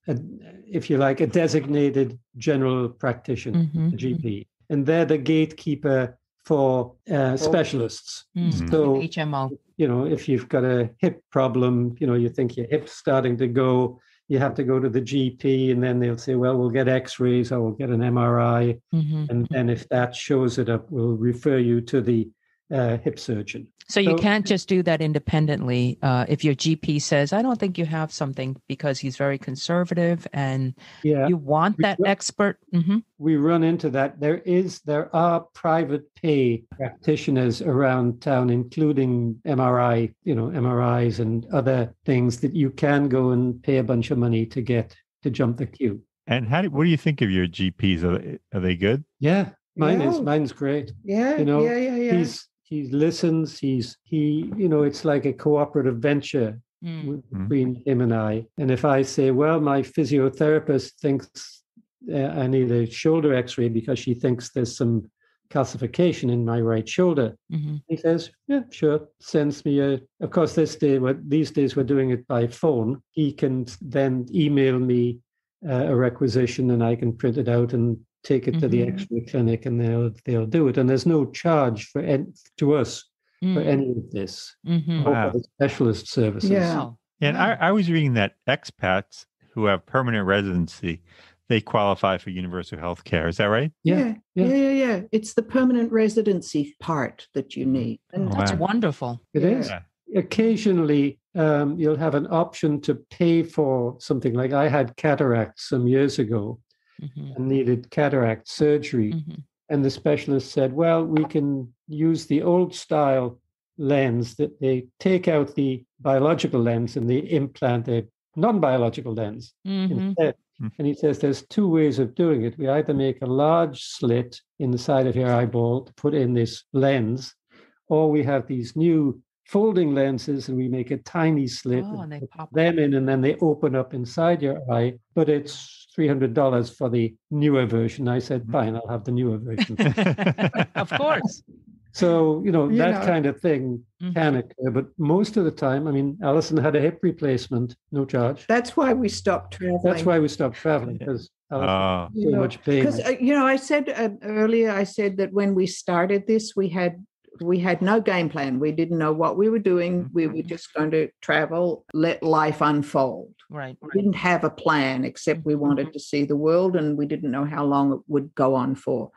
if you like, a designated general practitioner, Mhm, a GP, and they're the gatekeeper for specialists. So, HMO. if you've got a hip problem, you think your hip's starting to go, you have to go to the GP, and then they'll say, well, we'll get x-rays or we'll get an MRI. And then if that shows it up, we'll refer you to the hip surgeon. So you can't just do that independently. If your GP says, I don't think you have something because he's very conservative and you want that expert. We run into that. There are private pay practitioners around town, including MRIs and other things that you can go and pay a bunch of money to jump the queue. And what do you think of your GPs? Are they good? Yeah, mine's great. Yeah. He listens. It's like a cooperative venture between him and I. And if I say, well, my physiotherapist thinks I need a shoulder x-ray because she thinks there's some calcification in my right shoulder. He says, yeah, sure. Sends me of course, these days we're doing it by phone. He can then email me a requisition and I can print it out and take it to the X-ray clinic, and they'll do it. And there's no charge to us for any of this. Wow. For the specialist services. Yeah. And I was reading that expats who have permanent residency, they qualify for universal health care. Is that right? Yeah. It's the permanent residency part that you need. And That's wonderful. It is. Yeah. Occasionally, you'll have an option to pay for something. Like I had cataract some years ago and needed cataract surgery. And the specialist said, well, we can use the old style lens that they take out the biological lens and they implant a non-biological lens instead. And he says there's two ways of doing it. We either make a large slit in the side of your eyeball to put in this lens, or we have these new folding lenses and we make a tiny slit and they pop them in, and then they open up inside your eye. But it's $300 for the newer version. I said, fine, I'll have the newer version. Of course. So, that kind of thing can occur. But most of the time, Alison had a hip replacement, no charge. that's why we stopped traveling. That's why we stopped traveling, because Alison had so much pain. Because, I said earlier, that when we started this, we had no game plan. We didn't know what we were doing. We were just going to travel, let life unfold. Right. We didn't have a plan, except we wanted to see the world, and we didn't know how long it would go on for.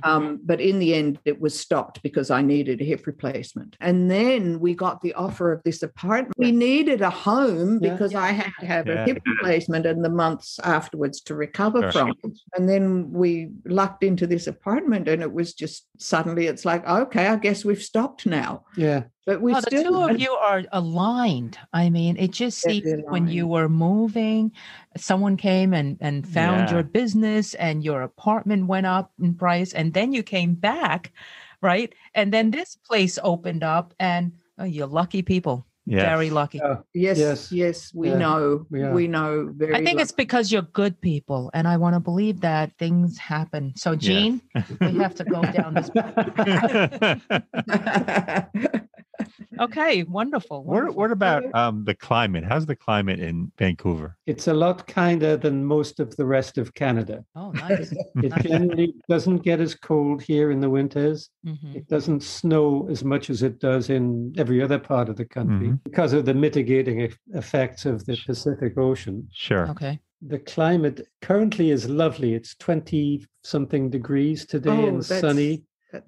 But in the end, it was stopped because I needed a hip replacement. And then we got the offer of this apartment. We needed a home because I had to have a hip replacement and the months afterwards to recover from it. And then we lucked into this apartment, and it was just suddenly it's like, okay, I guess we've stopped now. Yeah. But we the two of you are aligned. It just seemed when you were moving, someone came and found your business and your apartment went up in price, and then you came back, right? And then this place opened up, and you're lucky people. Yes. Very lucky. Yes. We know. We know very I think it's because you're good people, and I want to believe that things happen. So, Jean, we have to go down this. Okay, wonderful. What about the climate? How's the climate in Vancouver? It's a lot kinder than most of the rest of Canada. Oh, nice. It generally doesn't get as cold here in the winters. It doesn't snow as much as it does in every other part of the country because of the mitigating effects of the Pacific Ocean. Sure. Okay. The climate currently is lovely. It's 20-something degrees today and sunny.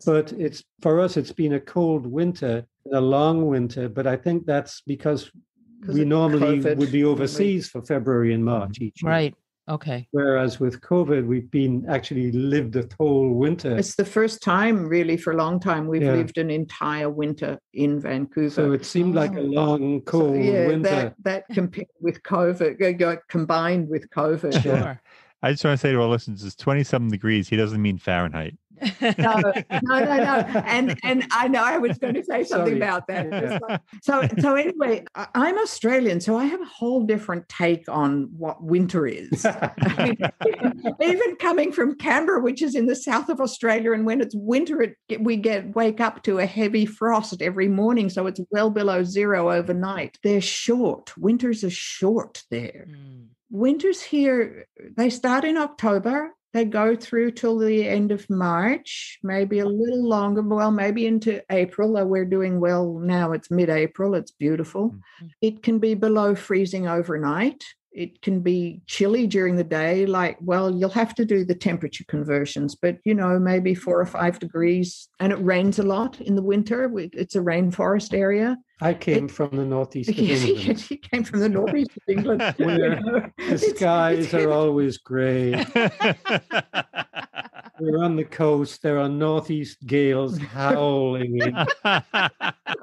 But for us, it's been a cold winter, a long winter. But I think that's because we normally would be overseas for February and March each year. Right. Okay. Whereas with COVID, we've been actually lived the whole winter. It's the first time, really, for a long time, we've lived an entire winter in Vancouver. So it seemed like a long, cold winter. That compared with COVID, combined with COVID. Sure. I just want to say to our listeners, it's 20-something degrees. He doesn't mean Fahrenheit. No. And I know I was going to say something about that. So anyway, I'm Australian, so I have a whole different take on what winter is. I mean, even coming from Canberra, which is in the south of Australia, and when it's winter, we wake up to a heavy frost every morning, so it's well below zero overnight. They're short. Winters are short there. Winters here, they start in October. They go through till the end of March, maybe a little longer, well, maybe into April. We're doing well now. It's mid-April. It's beautiful. It can be below freezing overnight. It can be chilly during the day. You'll have to do the temperature conversions, but, maybe 4 or 5 degrees. And it rains a lot in the winter. It's a rainforest area. I came from the northeast of England. He came from the northeast of England. Where the skies are always grey. We're on the coast. There are northeast gales howling in.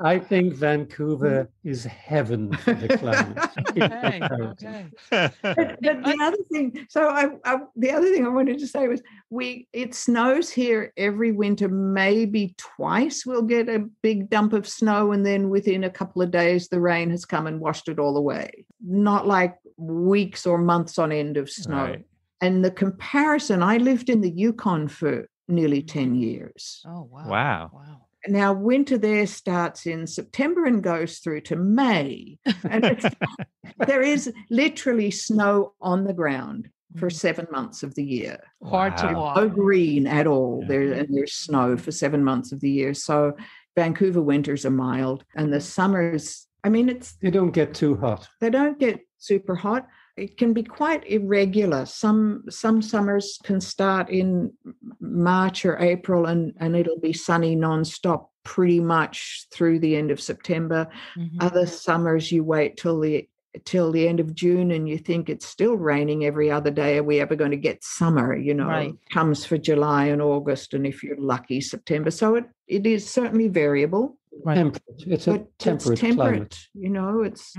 I think Vancouver is heaven for the climate. Okay. But the other thing, the other thing I wanted to say was it snows here every winter, maybe twice. We'll get a big dump of snow, and then within a couple of days, the rain has come and washed it all away. Not like weeks or months on end of snow. Right. And the comparison, I lived in the Yukon for nearly 10 years. Oh, wow. Wow. Now, winter there starts in September and goes through to May. And there is literally snow on the ground for 7 months of the year. Hard to walk. No green at all. There's snow for 7 months of the year. So Vancouver winters are mild, and the summers, they don't get too hot. They don't get super hot. It can be quite irregular. Some summers can start in March or April, and it'll be sunny nonstop pretty much through the end of September. Other summers you wait till the end of June and you think it's still raining every other day. Are we ever going to get summer? Right. It comes for July and August, and if you're lucky, September. So it is certainly variable. Right. It's a temperate climate. It's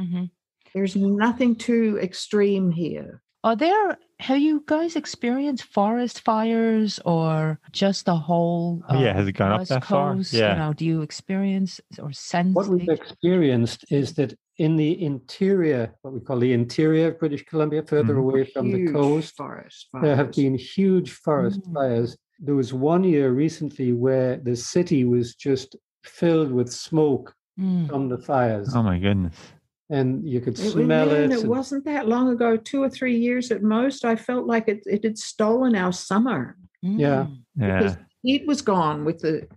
there's nothing too extreme here. Have you guys experienced forest fires or just the whole has it gone up West that far? Coast? Yeah. Do you experience or sense? What we've experienced is that in the interior, what we call the interior of British Columbia, further away from the coast, forest there have fires. been huge forest fires. There was one year recently where the city was just filled with smoke from the fires. Oh, my goodness. And you could smell it. It wasn't that long ago, 2 or 3 years at most. I felt like it had stolen our summer. Yeah. Because heat was gone with the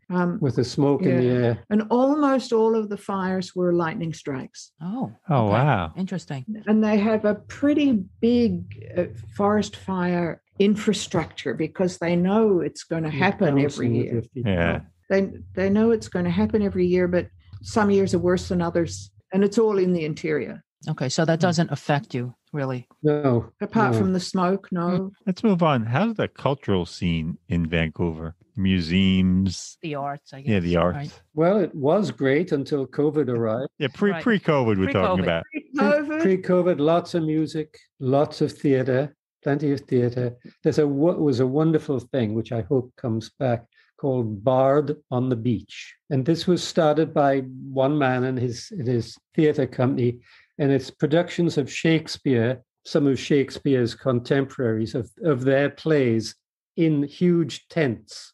smoke in the air. And almost all of the fires were lightning strikes. Oh, wow. Interesting. And they have a pretty big forest fire infrastructure because they know it's going to happen every year. Yeah. They know it's going to happen every year, but some years are worse than others. And it's all in the interior. Okay, so that doesn't affect you, really? No. Apart from the smoke, no. Let's move on. How's the cultural scene in Vancouver? Museums? The arts, I guess. Yeah, the arts. Right? Well, it was great until COVID arrived. Yeah, pre-COVID we're talking about. Pre-COVID, lots of music, lots of theatre, plenty of theatre. Was a wonderful thing, which I hope comes back, called Bard on the Beach. And this was started by one man and his theatre company, and it's productions of Shakespeare, some of Shakespeare's contemporaries of their plays in huge tents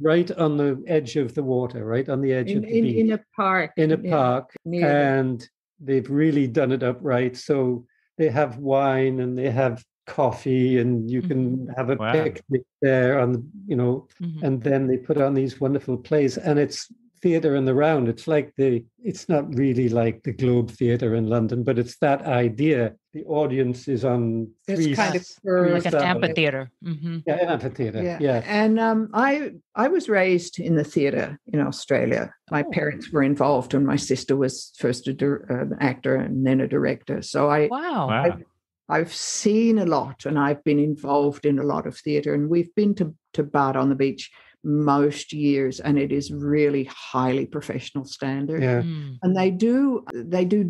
right on the edge of the water, right on the edge of the beach. In a park. And they've really done it up right. So they have wine and they have coffee, and you can have a picnic there and then they put on these wonderful plays, and it's theatre in the round. It's not really like the Globe Theatre in London, but it's that idea. The audience is on three, kind of like an amphitheater. Yeah, an amphitheater. Yeah. And I was raised in the theatre in Australia. My parents were involved, and my sister was first an actor and then a director. So I've seen a lot, and I've been involved in a lot of theatre, and we've been to Bard on the Beach most years, and it is really highly professional standard. Yeah. And they do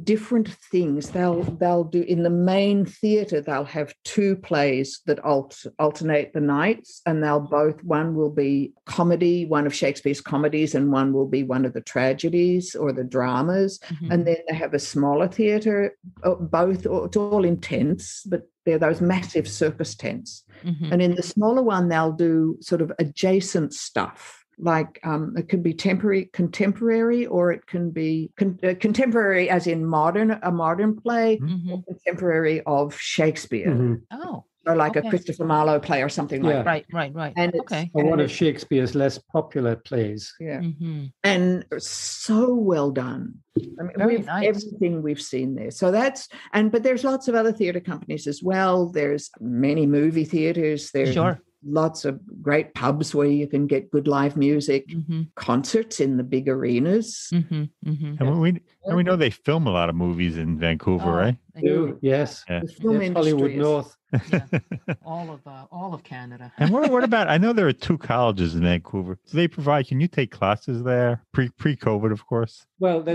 different things. They'll do, in the main theatre, they'll have two plays that alternate the nights, and one will be comedy, one of Shakespeare's comedies, and one will be one of the tragedies or the dramas. And then they have a smaller theatre, both, it's all in tents, but they're those massive circus tents. And in the smaller one, they'll do sort of adjacent stuff. Like it could be contemporary, or it can be contemporary as in a modern play, or contemporary of Shakespeare. Oh. Or like a Christopher Marlowe play or something like that. Right. And or one of Shakespeare's less popular plays. Yeah. And so well done. I mean, Very nice. Everything we've seen there. So but there's lots of other theatre companies as well. There's many movie theatres. There's lots of great pubs where you can get good live music, concerts in the big arenas. And we know they film a lot of movies in Vancouver, right? They do, yes. The film industry Hollywood North. all of Canada. And what about, I know there are 2 colleges in Vancouver. Do they provide, can you take classes there? Pre-COVID, of course. Well,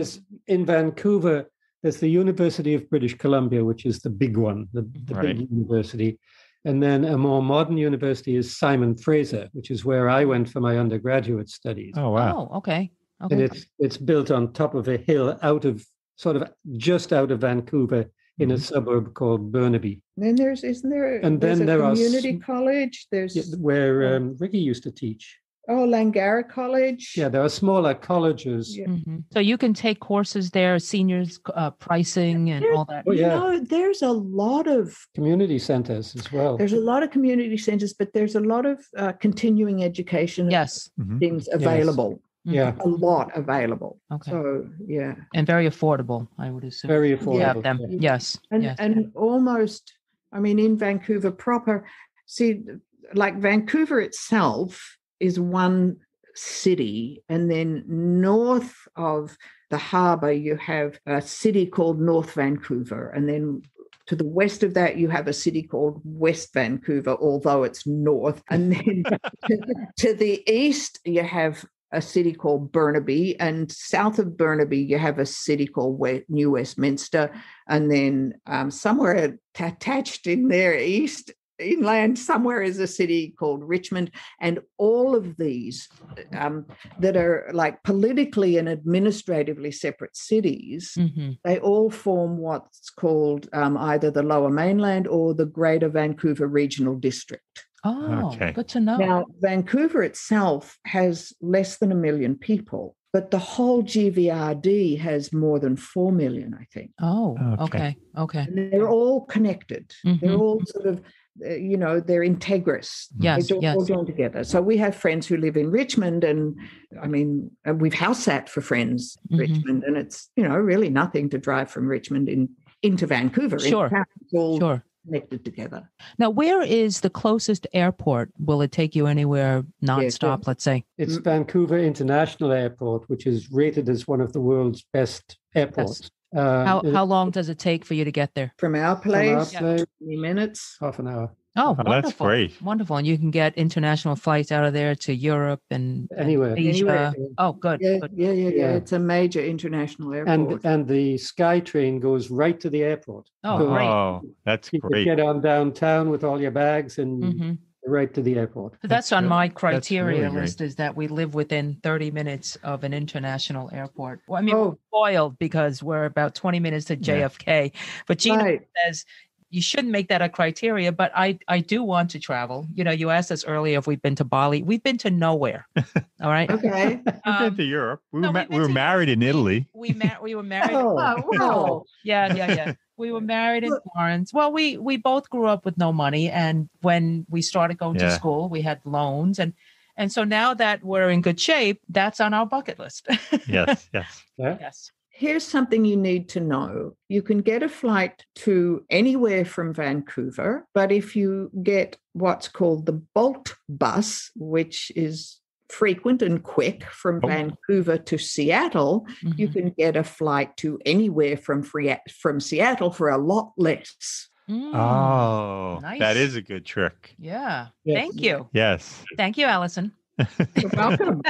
in Vancouver, there's the University of British Columbia, which is the big one, the big university. And then a more modern university is Simon Fraser, which is where I went for my undergraduate studies. Oh, wow. Oh, okay. And it's built on top of a hill just out of Vancouver in a suburb called Burnaby. And then there's a community college. There's where Ricky used to teach. Oh, Langara College. Yeah, there are smaller colleges. Yeah. So you can take courses there, seniors, pricing and all that. There's a lot of community centers as well. There's a lot of community centers, but there's a lot of continuing education things available. Yeah. A lot available. Okay. So, yeah. And very affordable, I would assume. Very affordable. Yeah, them. Yes. And almost, I mean, in Vancouver proper, like Vancouver itself is one city, and then north of the harbour you have a city called North Vancouver, and then to the west of that you have a city called West Vancouver, although it's north, and then to the east you have a city called Burnaby, and south of Burnaby you have a city called New Westminster, and then somewhere attached in there inland somewhere is a city called Richmond. And all of these that are like politically and administratively separate cities, they all form what's called either the Lower Mainland or the Greater Vancouver Regional District. Oh, okay. Good to know. Now, Vancouver itself has less than 1 million people, but the whole GVRD has more than 4 million, I think. Oh, okay. And they're all connected. They're all sort of, they're integrous. Yes, they're all joined together. So we have friends who live in Richmond, and I mean, we've house sat for friends in Richmond, and it's, really nothing to drive from Richmond into Vancouver. Sure. It's all connected together. Now, where is the closest airport? Will it take you anywhere nonstop, let's say? It's Vancouver International Airport, which is rated as one of the world's best airports. How long does it take for you to get there? From our place, 20 minutes. Half an hour. Oh, wonderful. That's great. Wonderful. And you can get international flights out of there to Europe and anywhere. Asia. Oh, good. Yeah. It's a major international airport. And the SkyTrain goes right to the airport. Oh, great. Oh, that's you great. Get on downtown with all your bags and right to the airport. So that's on my criteria really list, is that we live within 30 minutes of an international airport. Well, I mean, we're spoiled because we're about 20 minutes to JFK. But Gina says you shouldn't make that a criteria, but I do want to travel. You asked us earlier if we've been to Bali. We've been to nowhere. All right. Okay. We've been to Europe. We were married in Italy. We were married. Wow. Yeah. We were married in Florence. Well, we both grew up with no money, and when we started going to school, we had loans, and so now that we're in good shape, that's on our bucket list. Yes. Yes. Here's something you need to know. You can get a flight to anywhere from Vancouver, but if you get what's called the Bolt bus, which is frequent and quick from Vancouver to Seattle, you can get a flight to anywhere from Seattle for a lot less. Oh, nice. That is a good trick. Yeah. Yes. Thank you. Yes. Thank you, Alison. You're welcome.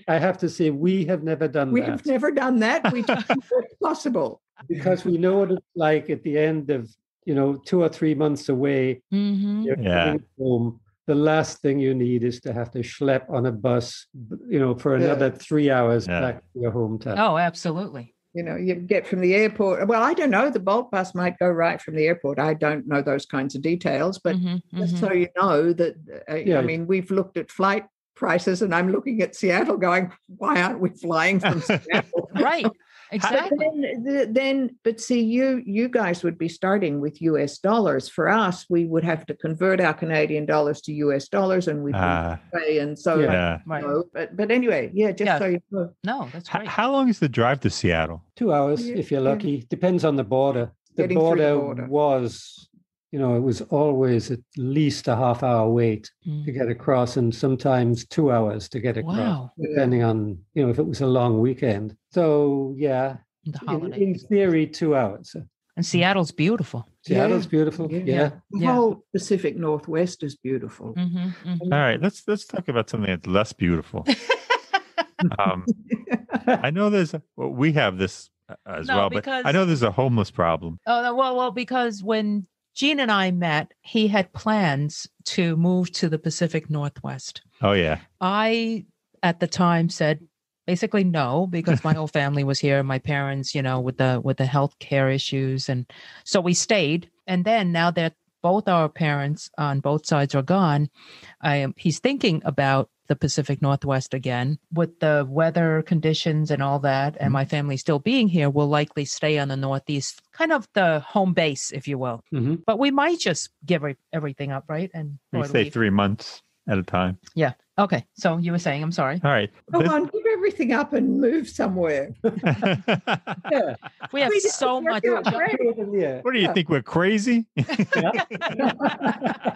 I have to say, we have never done We that. have never done that. We just know it's possible. Because we know what it's like at the end of, 2 or 3 months away. Mm-hmm. You're coming home. The last thing you need is to have to schlep on a bus, for another 3 hours back to your hometown. Oh, absolutely. You get from the airport. Well, I don't know. The Bolt bus might go right from the airport. I don't know those kinds of details, but just so you know that, I mean, we've looked at flight prices and I'm looking at Seattle going, why aren't we flying from Seattle? Right. Exactly. But see, you guys would be starting with US dollars. For us, we would have to convert our Canadian dollars to US dollars, and we'd pay. And so, but anyway, so you know. No, that's great. How long is the drive to Seattle? 2 hours, if you're lucky. Depends on the border. The border was, it was always at least a half-hour wait to get across, and sometimes 2 hours to get across, depending on, if it was a long weekend. So, in theory, 2 hours. And Seattle's beautiful. Seattle's beautiful, The whole Pacific Northwest is beautiful. All right, let's talk about something that's less beautiful. I know we have this as well, but I know there's a homeless problem. Oh, well, because when Gene and I met, he had plans to move to the Pacific Northwest. Oh, yeah. I, at the time, said basically no, because my whole family was here. My parents, with the health care issues. And so we stayed. And then now that both our parents on both sides are gone, he's thinking about the Pacific Northwest again. With the weather conditions and all that, and my family still being here, we'll likely stay on the Northeast, kind of the home base, if you will. But we might just give everything up, right? And we stay 3 months at a time. Yeah. Okay. So you were saying, I'm sorry. All right. Come on, give everything up and move somewhere. We have so much. What do you think? We're crazy?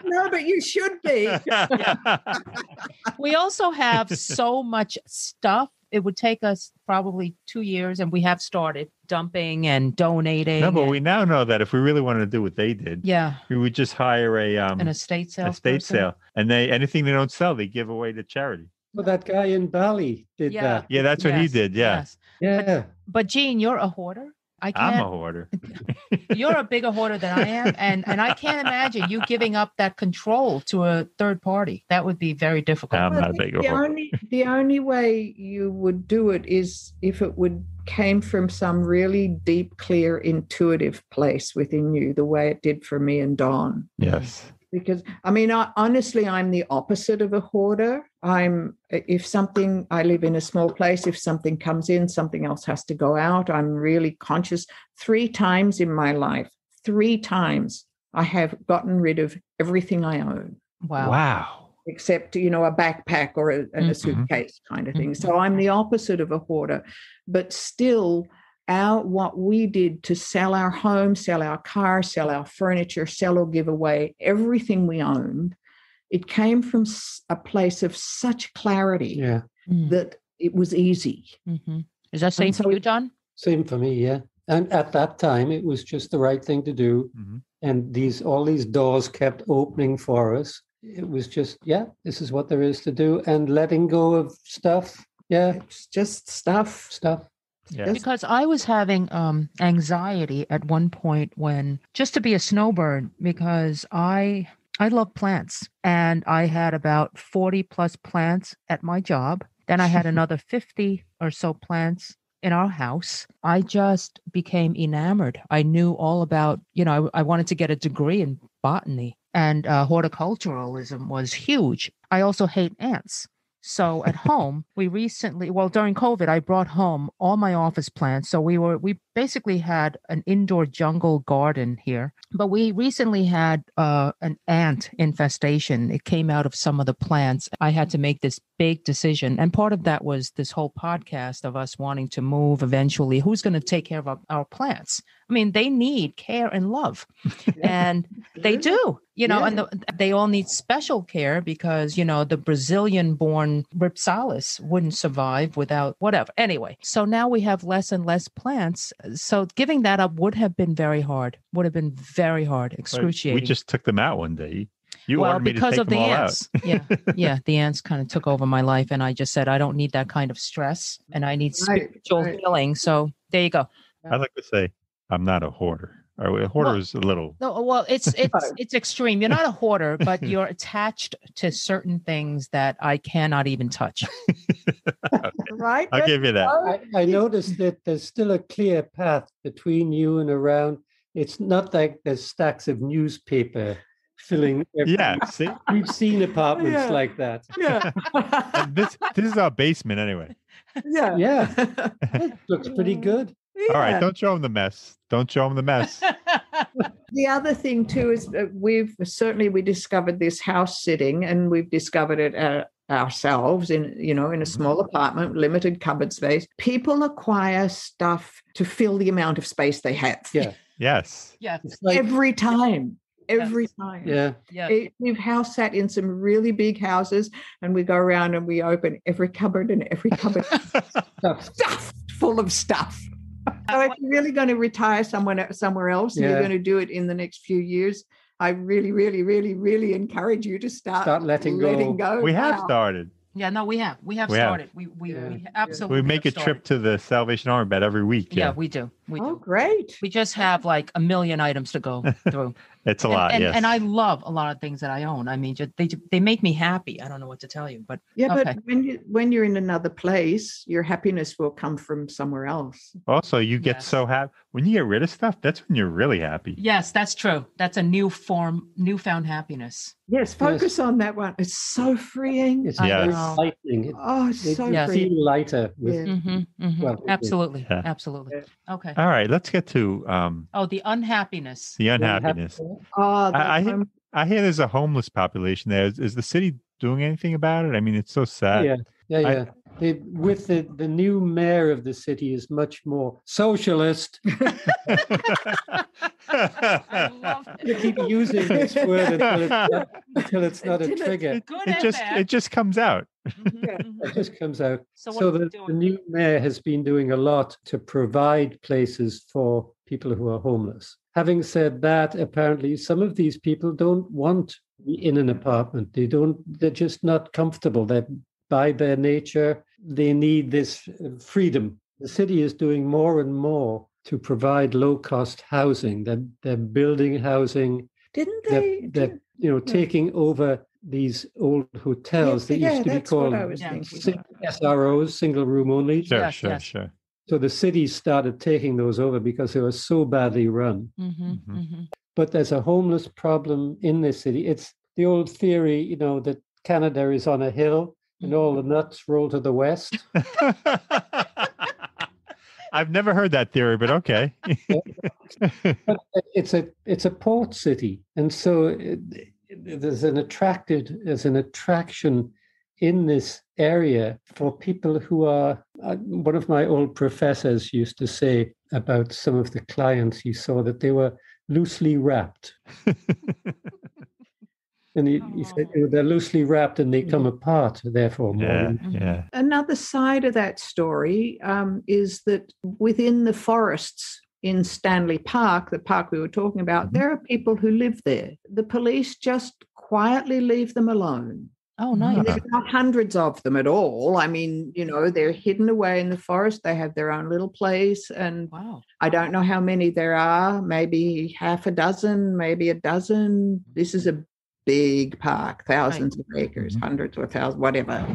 No, but you should be. We also have so much stuff. It would take us probably 2 years, and we have started dumping and donating. No, but we now know that if we really wanted to do what they did, we would just hire an estate sale, and anything they don't sell, they give away to charity. Well, that guy in Bali did that. Yeah, that's what he did. Yeah. Yes. But Gene, you're a hoarder. I'm a hoarder. You're a bigger hoarder than I am. And I can't imagine you giving up that control to a third party. That would be very difficult. I'm not a bigger hoarder. The only way you would do it is if it came from some really deep, clear, intuitive place within you, the way it did for me and Dawn. Yes. Because, honestly, I'm the opposite of a hoarder. I live in a small place, if something comes in, something else has to go out. I'm really conscious. 3 times in my life, 3 times, I have gotten rid of everything I own. Wow. Except, a backpack or a suitcase kind of thing. So I'm the opposite of a hoarder. But still, what we did to sell our home, sell our car, sell our furniture, sell or give away everything we owned, it came from a place of such clarity that it was easy. Is that same for you, John? Same for me, yeah. And at that time, it was just the right thing to do. And all these doors kept opening for us. It was just, this is what there is to do. And letting go of stuff. Yeah. It's just stuff. Yeah. Because I was having anxiety at one point just to be a snowbird, because I love plants, and I had about 40 plus plants at my job. Then I had another 50 or so plants in our house. I just became enamored. I knew all about, I wanted to get a degree in botany, and horticulturalism was huge. I also hate ants. So at home, during COVID, I brought home all my office plants. So we basically had an indoor jungle garden here, but we recently had an ant infestation. It came out of some of the plants. I had to make this big decision. And part of that was this whole podcast of us wanting to move eventually. Who's going to take care of our plants? I mean, they need care and love, and they do, and they all need special care because, the Brazilian-born Rhipsalis wouldn't survive without whatever. Anyway, so now we have less and less plants. So giving that up would have been very hard, excruciating. We just took them out one day. You well, wanted me to because take of the them all ants. Yeah, the ants kind of took over my life, and I just said I don't need that kind of stress, and I need spiritual healing. So there you go. I like to say I'm not a hoarder. A hoarder is a little. No, well, it's extreme. You're not a hoarder, but you're attached to certain things that I cannot even touch. Okay. Right? I'll give you that. I noticed that there's still a clear path between you and around. It's not like there's stacks of newspaper filling. Yeah, see, we've seen apartments like that. Yeah. and this is our basement anyway. Yeah. It looks pretty good. All right, don't show them the mess. Don't show them the mess. The other thing too is we discovered this house sitting, and we've discovered it ourselves in a small apartment, limited cupboard space. People acquire stuff to fill the amount of space they have. Yeah. Yes. Yeah. Like, every time. Yeah. We've house sat in some really big houses, and we go around and we open every cupboard and every cupboard stuff full of stuff. So if you're really going to retire somewhere else, and you're going to do it in the next few years, I really, really, really, really encourage you to start letting go. We have started. Yeah, no, we have started. We absolutely. We make a trip to the Salvation Army bed every week. Yeah, we do. Oh, great. We just have like a million items to go through. It's a lot, yes. And I love a lot of things that I own. I mean, they make me happy. I don't know what to tell you, but but when you're in another place, your happiness will come from somewhere else. Also, you get so happy when you get rid of stuff. That's when you're really happy. Yes, that's true. That's a newfound happiness. Yes, focus on that one. It's so freeing. It's very lightening. It's so freeing. Feel lighter. With, Absolutely. Absolutely. Okay. All right, let's get to the unhappiness. The unhappiness. I hear there's a homeless population there. Is the city doing anything about it? I mean, it's so sad. Yeah. With the new mayor of the city is much more socialist. I love it. You keep using this word until it's not a trigger. It just comes out. It just comes out. So the new mayor has been doing a lot to provide places for people who are homeless. Having said that, apparently some of these people don't want to be in an apartment. They're just not comfortable. By their nature, they need this freedom. The city is doing more and more to provide low-cost housing. They're building housing. Didn't they? They're taking over these old hotels that used to be called SROs, single room only. Sure. So the city started taking those over because they were so badly run. But there's a homeless problem in this city. It's the old theory, that Canada is on a hill and all the nuts roll to the west. I've never heard that theory, but okay. But it's a port city, and so there's an attraction in this area for people who are. One of my old professors used to say about some of the clients he saw that they were loosely wrapped. And he said they're loosely wrapped and they come apart, therefore. Yeah. Another side of that story is that within the forests in Stanley Park, the park we were talking about, there are people who live there. The police just quietly leave them alone. Oh, nice. There's not hundreds of them at all. I mean, they're hidden away in the forest. They have their own little place. And I don't know how many there are, maybe half a dozen, maybe a dozen. This is a big park, thousands of acres, hundreds or thousands, whatever.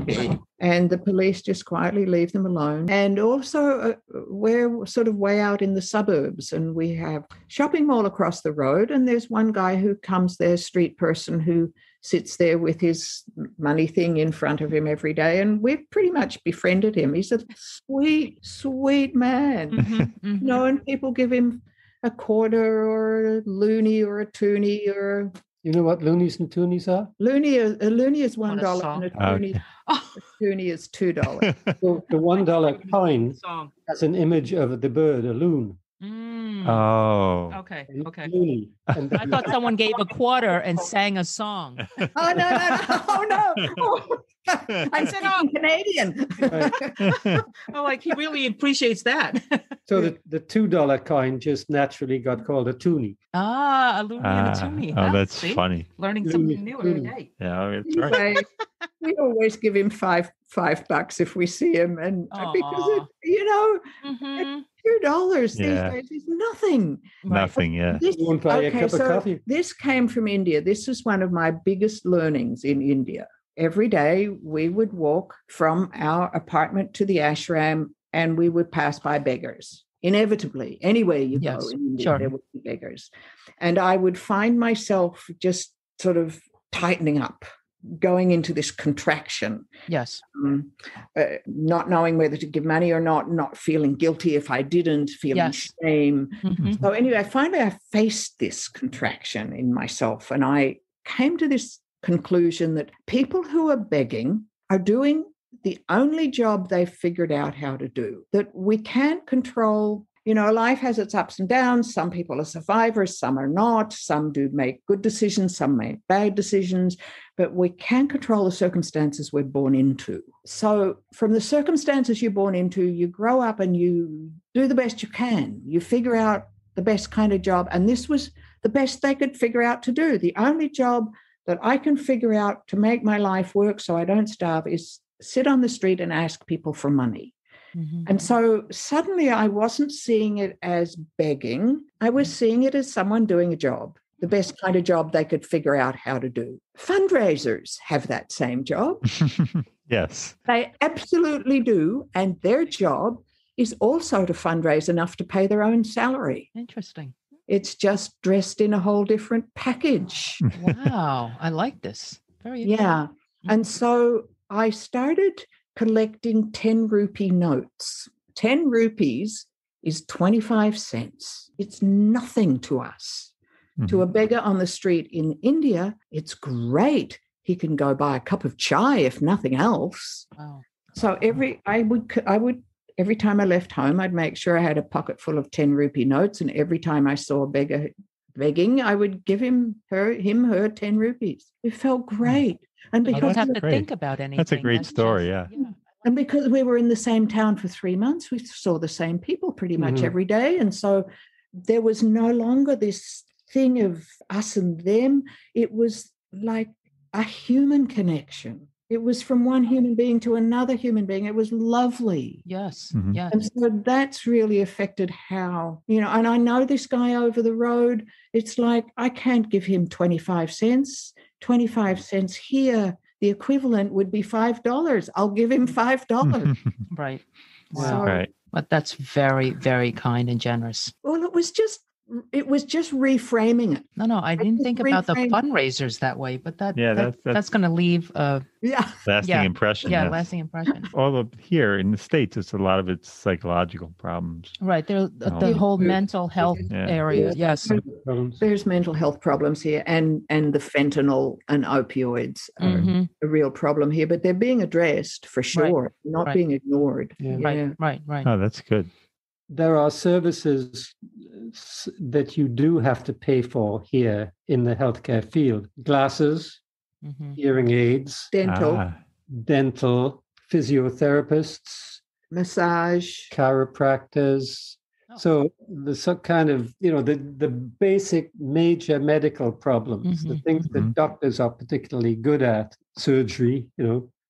And the police just quietly leave them alone. And also we're sort of way out in the suburbs, and we have shopping mall across the road. And there's one guy who comes there, street person, who sits there with his money thing in front of him every day. And we've pretty much befriended him. He's a sweet, sweet man. And people give him a quarter or a loonie or a toonie or... You know what loonies and toonies are? A loonie is $1 and a toonie is $2. So the $1 coin has an image of the bird, a loon. Oh. Okay. And Okay. loony. And I thought someone gave a quarter and sang a song. Oh, no. Oh, no. Oh, I'm speaking Canadian. Oh, like he really appreciates that. so the $2 coin just naturally got called a toonie. A loony and a toonie. Oh, Huh? that's See? funny. Learning something Loony, new every loony. day. Yeah, that's right. Anyway, we always give him $5 if we see him, and because Aw. Mhm. $2 these Yeah. days is nothing. Nothing, yeah. This, You won't buy a cup of coffee. this came from India. This was one of my biggest learnings in India. Every day we would walk from our apartment to the ashram, and we would pass by beggars. Inevitably, anywhere you go Yes, in India, sure. there would be beggars. And I would find myself just sort of tightening up, going into this contraction, Yes. not knowing whether to give money or not feeling guilty if I didn't, feeling Yes. shame. Mhm. So anyway, finally I faced this contraction in myself, and I came to this conclusion that people who are begging are doing the only job they've figured out how to do, that we can't control. Life has its ups and downs. Some people are survivors, some are not. Some do make good decisions, some make bad decisions, but we can't control the circumstances we're born into. So from the circumstances you're born into, you grow up and you do the best you can. You figure out the best kind of job. And this was the best they could figure out to do. The only job that I can figure out to make my life work so I don't starve is sit on the street and ask people for money. Mhm. And so suddenly I wasn't seeing it as begging. I was seeing it as someone doing a job, the best kind of job they could figure out how to do. Fundraisers have that same job. Yes. They absolutely do. And their job is also to fundraise enough to pay their own salary. Interesting. It's just dressed in a whole different package. Wow. I like this. Very Yeah. And so I started collecting 10 rupee notes. 10 rupees is 25 cents. It's nothing to us. To a beggar on the street in India, it's great. He can go buy a cup of chai, if nothing else. Wow. So every time I left home, I'd make sure I had a pocket full of 10 rupee notes. And every time I saw a beggar begging, I would give her 10 rupees. It felt great. And You don't because have to great. think about anything. That's a great story, yeah. And because we were in the same town for 3 months, we saw the same people pretty much every day. And so there was no longer this thing of us and them. It was like a human connection. It was from one human being to another human being. It was lovely. Yes. Mhm. Yes. And so that's really affected how, and I know this guy over the road. It's like, I can't give him 25 cents. 25 cents here, the equivalent would be $5. I'll give him $5. Right. So, Wow. Right. But that's very, very kind and generous. well, it was just reframing it. No, I didn't just think about the reframe- fundraisers that way, but that's that's going to leave Yeah. lasting impression. yes. lasting impression. Although here in the States, a lot of it's psychological problems. Right. The Oh. whole mental health Yeah. area. Yes. Problems. There's mental health problems here, and the fentanyl and opioids are Mhm. a real problem here, but they're being addressed for sure, not Right. being ignored. Yeah. Right. Oh, that's good. There are services that you do have to pay for here in the healthcare field. Glasses, Mhm. hearing aids, Dental, dental, physiotherapists, massage. chiropractors. Oh. So the kind of, the basic major medical problems, the Mhm, things that doctors are particularly good at, surgery,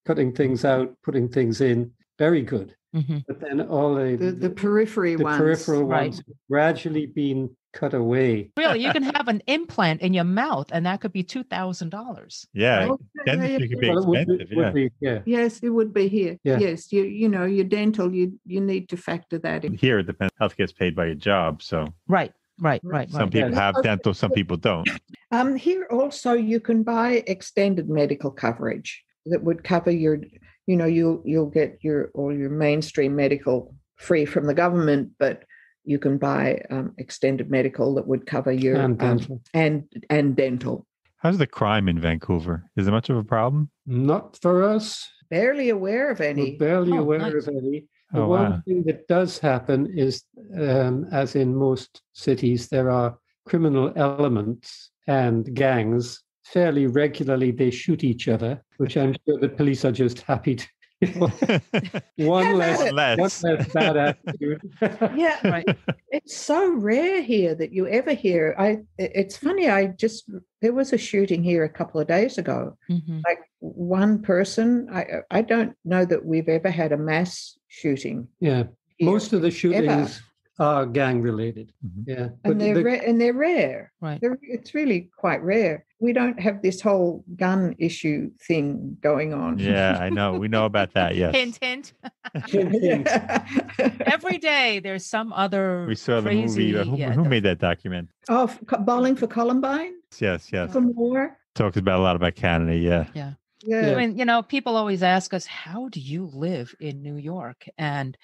cutting things out, putting things in, very good. Mhm. But then all The periphery the ones. peripheral Right. ones have gradually being cut away. Really, you can have an implant in your mouth, and that could be $2,000. Yeah. Okay, Dentistry could be Well, it would expensive. be- would be, yeah. Yes, it would be here. Yeah. Yes, your dental, you need to factor that in. Here, it depends. Health gets paid by your job. So Right. some people Yeah. have dental, some people don't. Here also you can buy extended medical coverage that would cover your, you'll get all your mainstream medical free from the government, but you can buy extended medical that would cover your And dental. and dental. How's the crime in Vancouver? Is it much of a problem? Not for us. Barely aware of any. We're barely Oh, aware nice. of any. The Oh, one wow. thing that does happen is, as in most cities, there are criminal elements and gangs. Fairly regularly, they shoot each other, which I'm sure the police are just happy to. One less bad attitude. Yeah, Right. it's so rare here that you ever hear. It's funny. There was a shooting here a couple of days ago. Mm-hmm. Like one person. I don't know that we've ever had a mass shooting. Yeah, here, most of the shootings ever. are gang related. Mhm. Yeah, And they're rare. Right. It's really quite rare. We don't have this whole gun issue thing going on. Yeah, I know. We know about that. Yes. Hint, hint. Yeah. Every day there's some other We saw the crazy, movie. Who made that document? Oh, Bowling for Columbine? Yes. For more? Talks about a lot about Canada. Yeah. Yeah. Yeah. I mean, people always ask us, how do you live in New York? And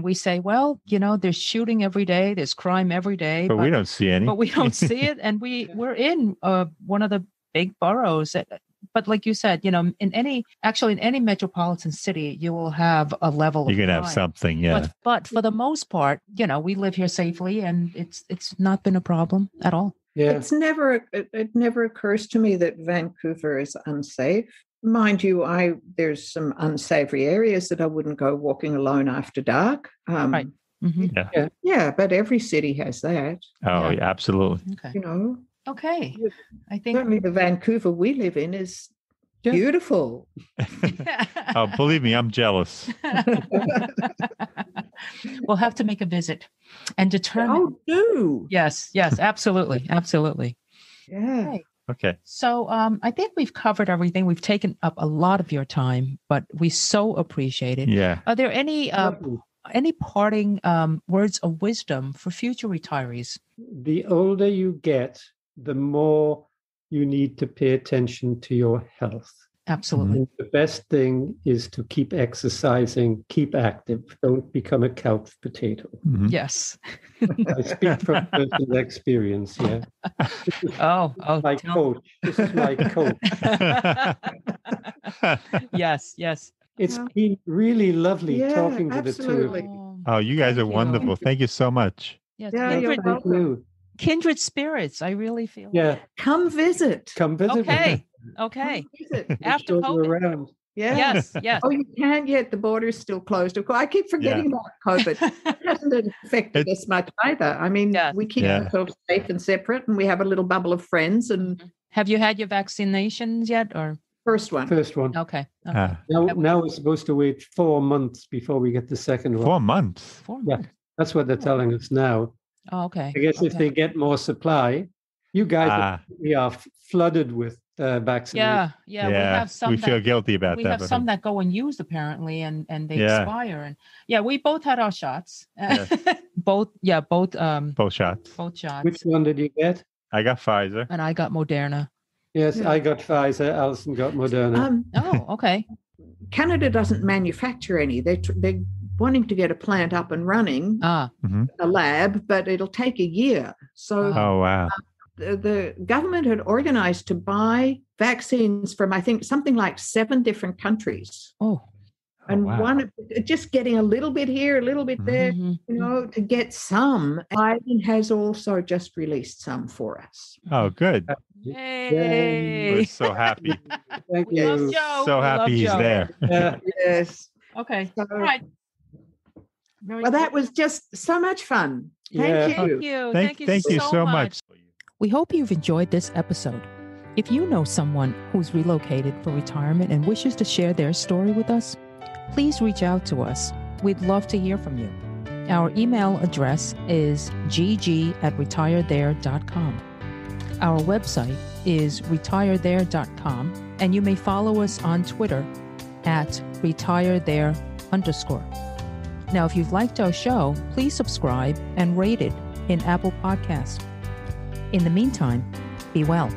we say, well, there's shooting every day, there's crime every day, But we don't see any. But we don't see it, and we're in one of the big boroughs. But like you said, in any metropolitan city, you will have a level of You can have crime. something. Yeah. But for the most part, we live here safely, and it's not been a problem at all. Yeah, It never occurs to me that Vancouver is unsafe. Mind you, there's some unsavory areas that I wouldn't go walking alone after dark. Right. Mm-hmm. Yeah, but every city has that. Oh, Yeah. yeah, absolutely. Okay. Okay. I think Certainly the Vancouver we live in is beautiful. Oh, believe me, I'm jealous. We'll have to make a visit and determine. Oh, do. Yes, absolutely. Absolutely. Yeah. Okay. So I think we've covered everything. We've taken up a lot of your time, but we so appreciate it. Yeah. Are there any parting words of wisdom for future retirees? the older you get, the more you need to pay attention to your health. Absolutely. And the best thing is to keep exercising, keep active. Don't become a couch potato. Mhm. Yes. I speak from personal experience. Yeah. Oh, My tell- coach. This is my coach. Yes. It's Yeah. been really lovely Yeah, talking to the two of absolutely. you. Oh, you guys Thank are you. wonderful. Thank you so much. Yes. Yeah, you're kindred, welcome. Thank you. kindred spirits. I really feel. Yeah, Come visit. come visit. Okay. Okay. Come visit. After Show you COVID. around. Yeah. Yes. Yes. Oh, you can't yet. The border's still closed. Of course, I keep forgetting about COVID. It hasn't affected us much either. I mean, Yes. we keep Yeah. ourselves safe and separate, and we have a little bubble of friends. And Have you had your vaccinations yet, or first one. First one. okay? Ah, Now we're supposed to wait 4 months before we get the second one. 4 months. 4 Yeah. months. That's what they're telling us now. Oh, okay. I guess if they get more supply, you guys we are flooded with vaccinations. Yeah. We have some. we feel that, guilty about we that. have but- some that go unused apparently, and they Yeah. expire. And we both had our shots. Yes. both Both shots. both shots. Which one did you get? I got Pfizer. And I got Moderna. Yes, Yeah. I got Pfizer. Alison got Moderna. Oh, okay. Canada doesn't manufacture any. They're wanting to get a plant up and running, Ah, a lab, but it'll take a year. So Oh, wow. the government had organized to buy vaccines from, I think, something like 7 different countries. oh. And wow. one, just getting a little bit here, a little bit there, Mhm. to get some. Biden has also just released some for us. Oh, good. Yay! We're so happy. Thank We love you. Joe. So We love happy he's Joe. there. Yeah. Yes. Okay. So- All right. Very Well, good. that was just so much fun. Yeah. Thank you. Thank you. Thank you so much. We hope you've enjoyed this episode. If you know someone who's relocated for retirement and wishes to share their story with us, please reach out to us. We'd love to hear from you. Our email address is gg@retirethere.com. Our website is retirethere.com, and you may follow us on Twitter @retirethere_. Now, if you've liked our show, please subscribe and rate it in Apple Podcasts. In the meantime, be well.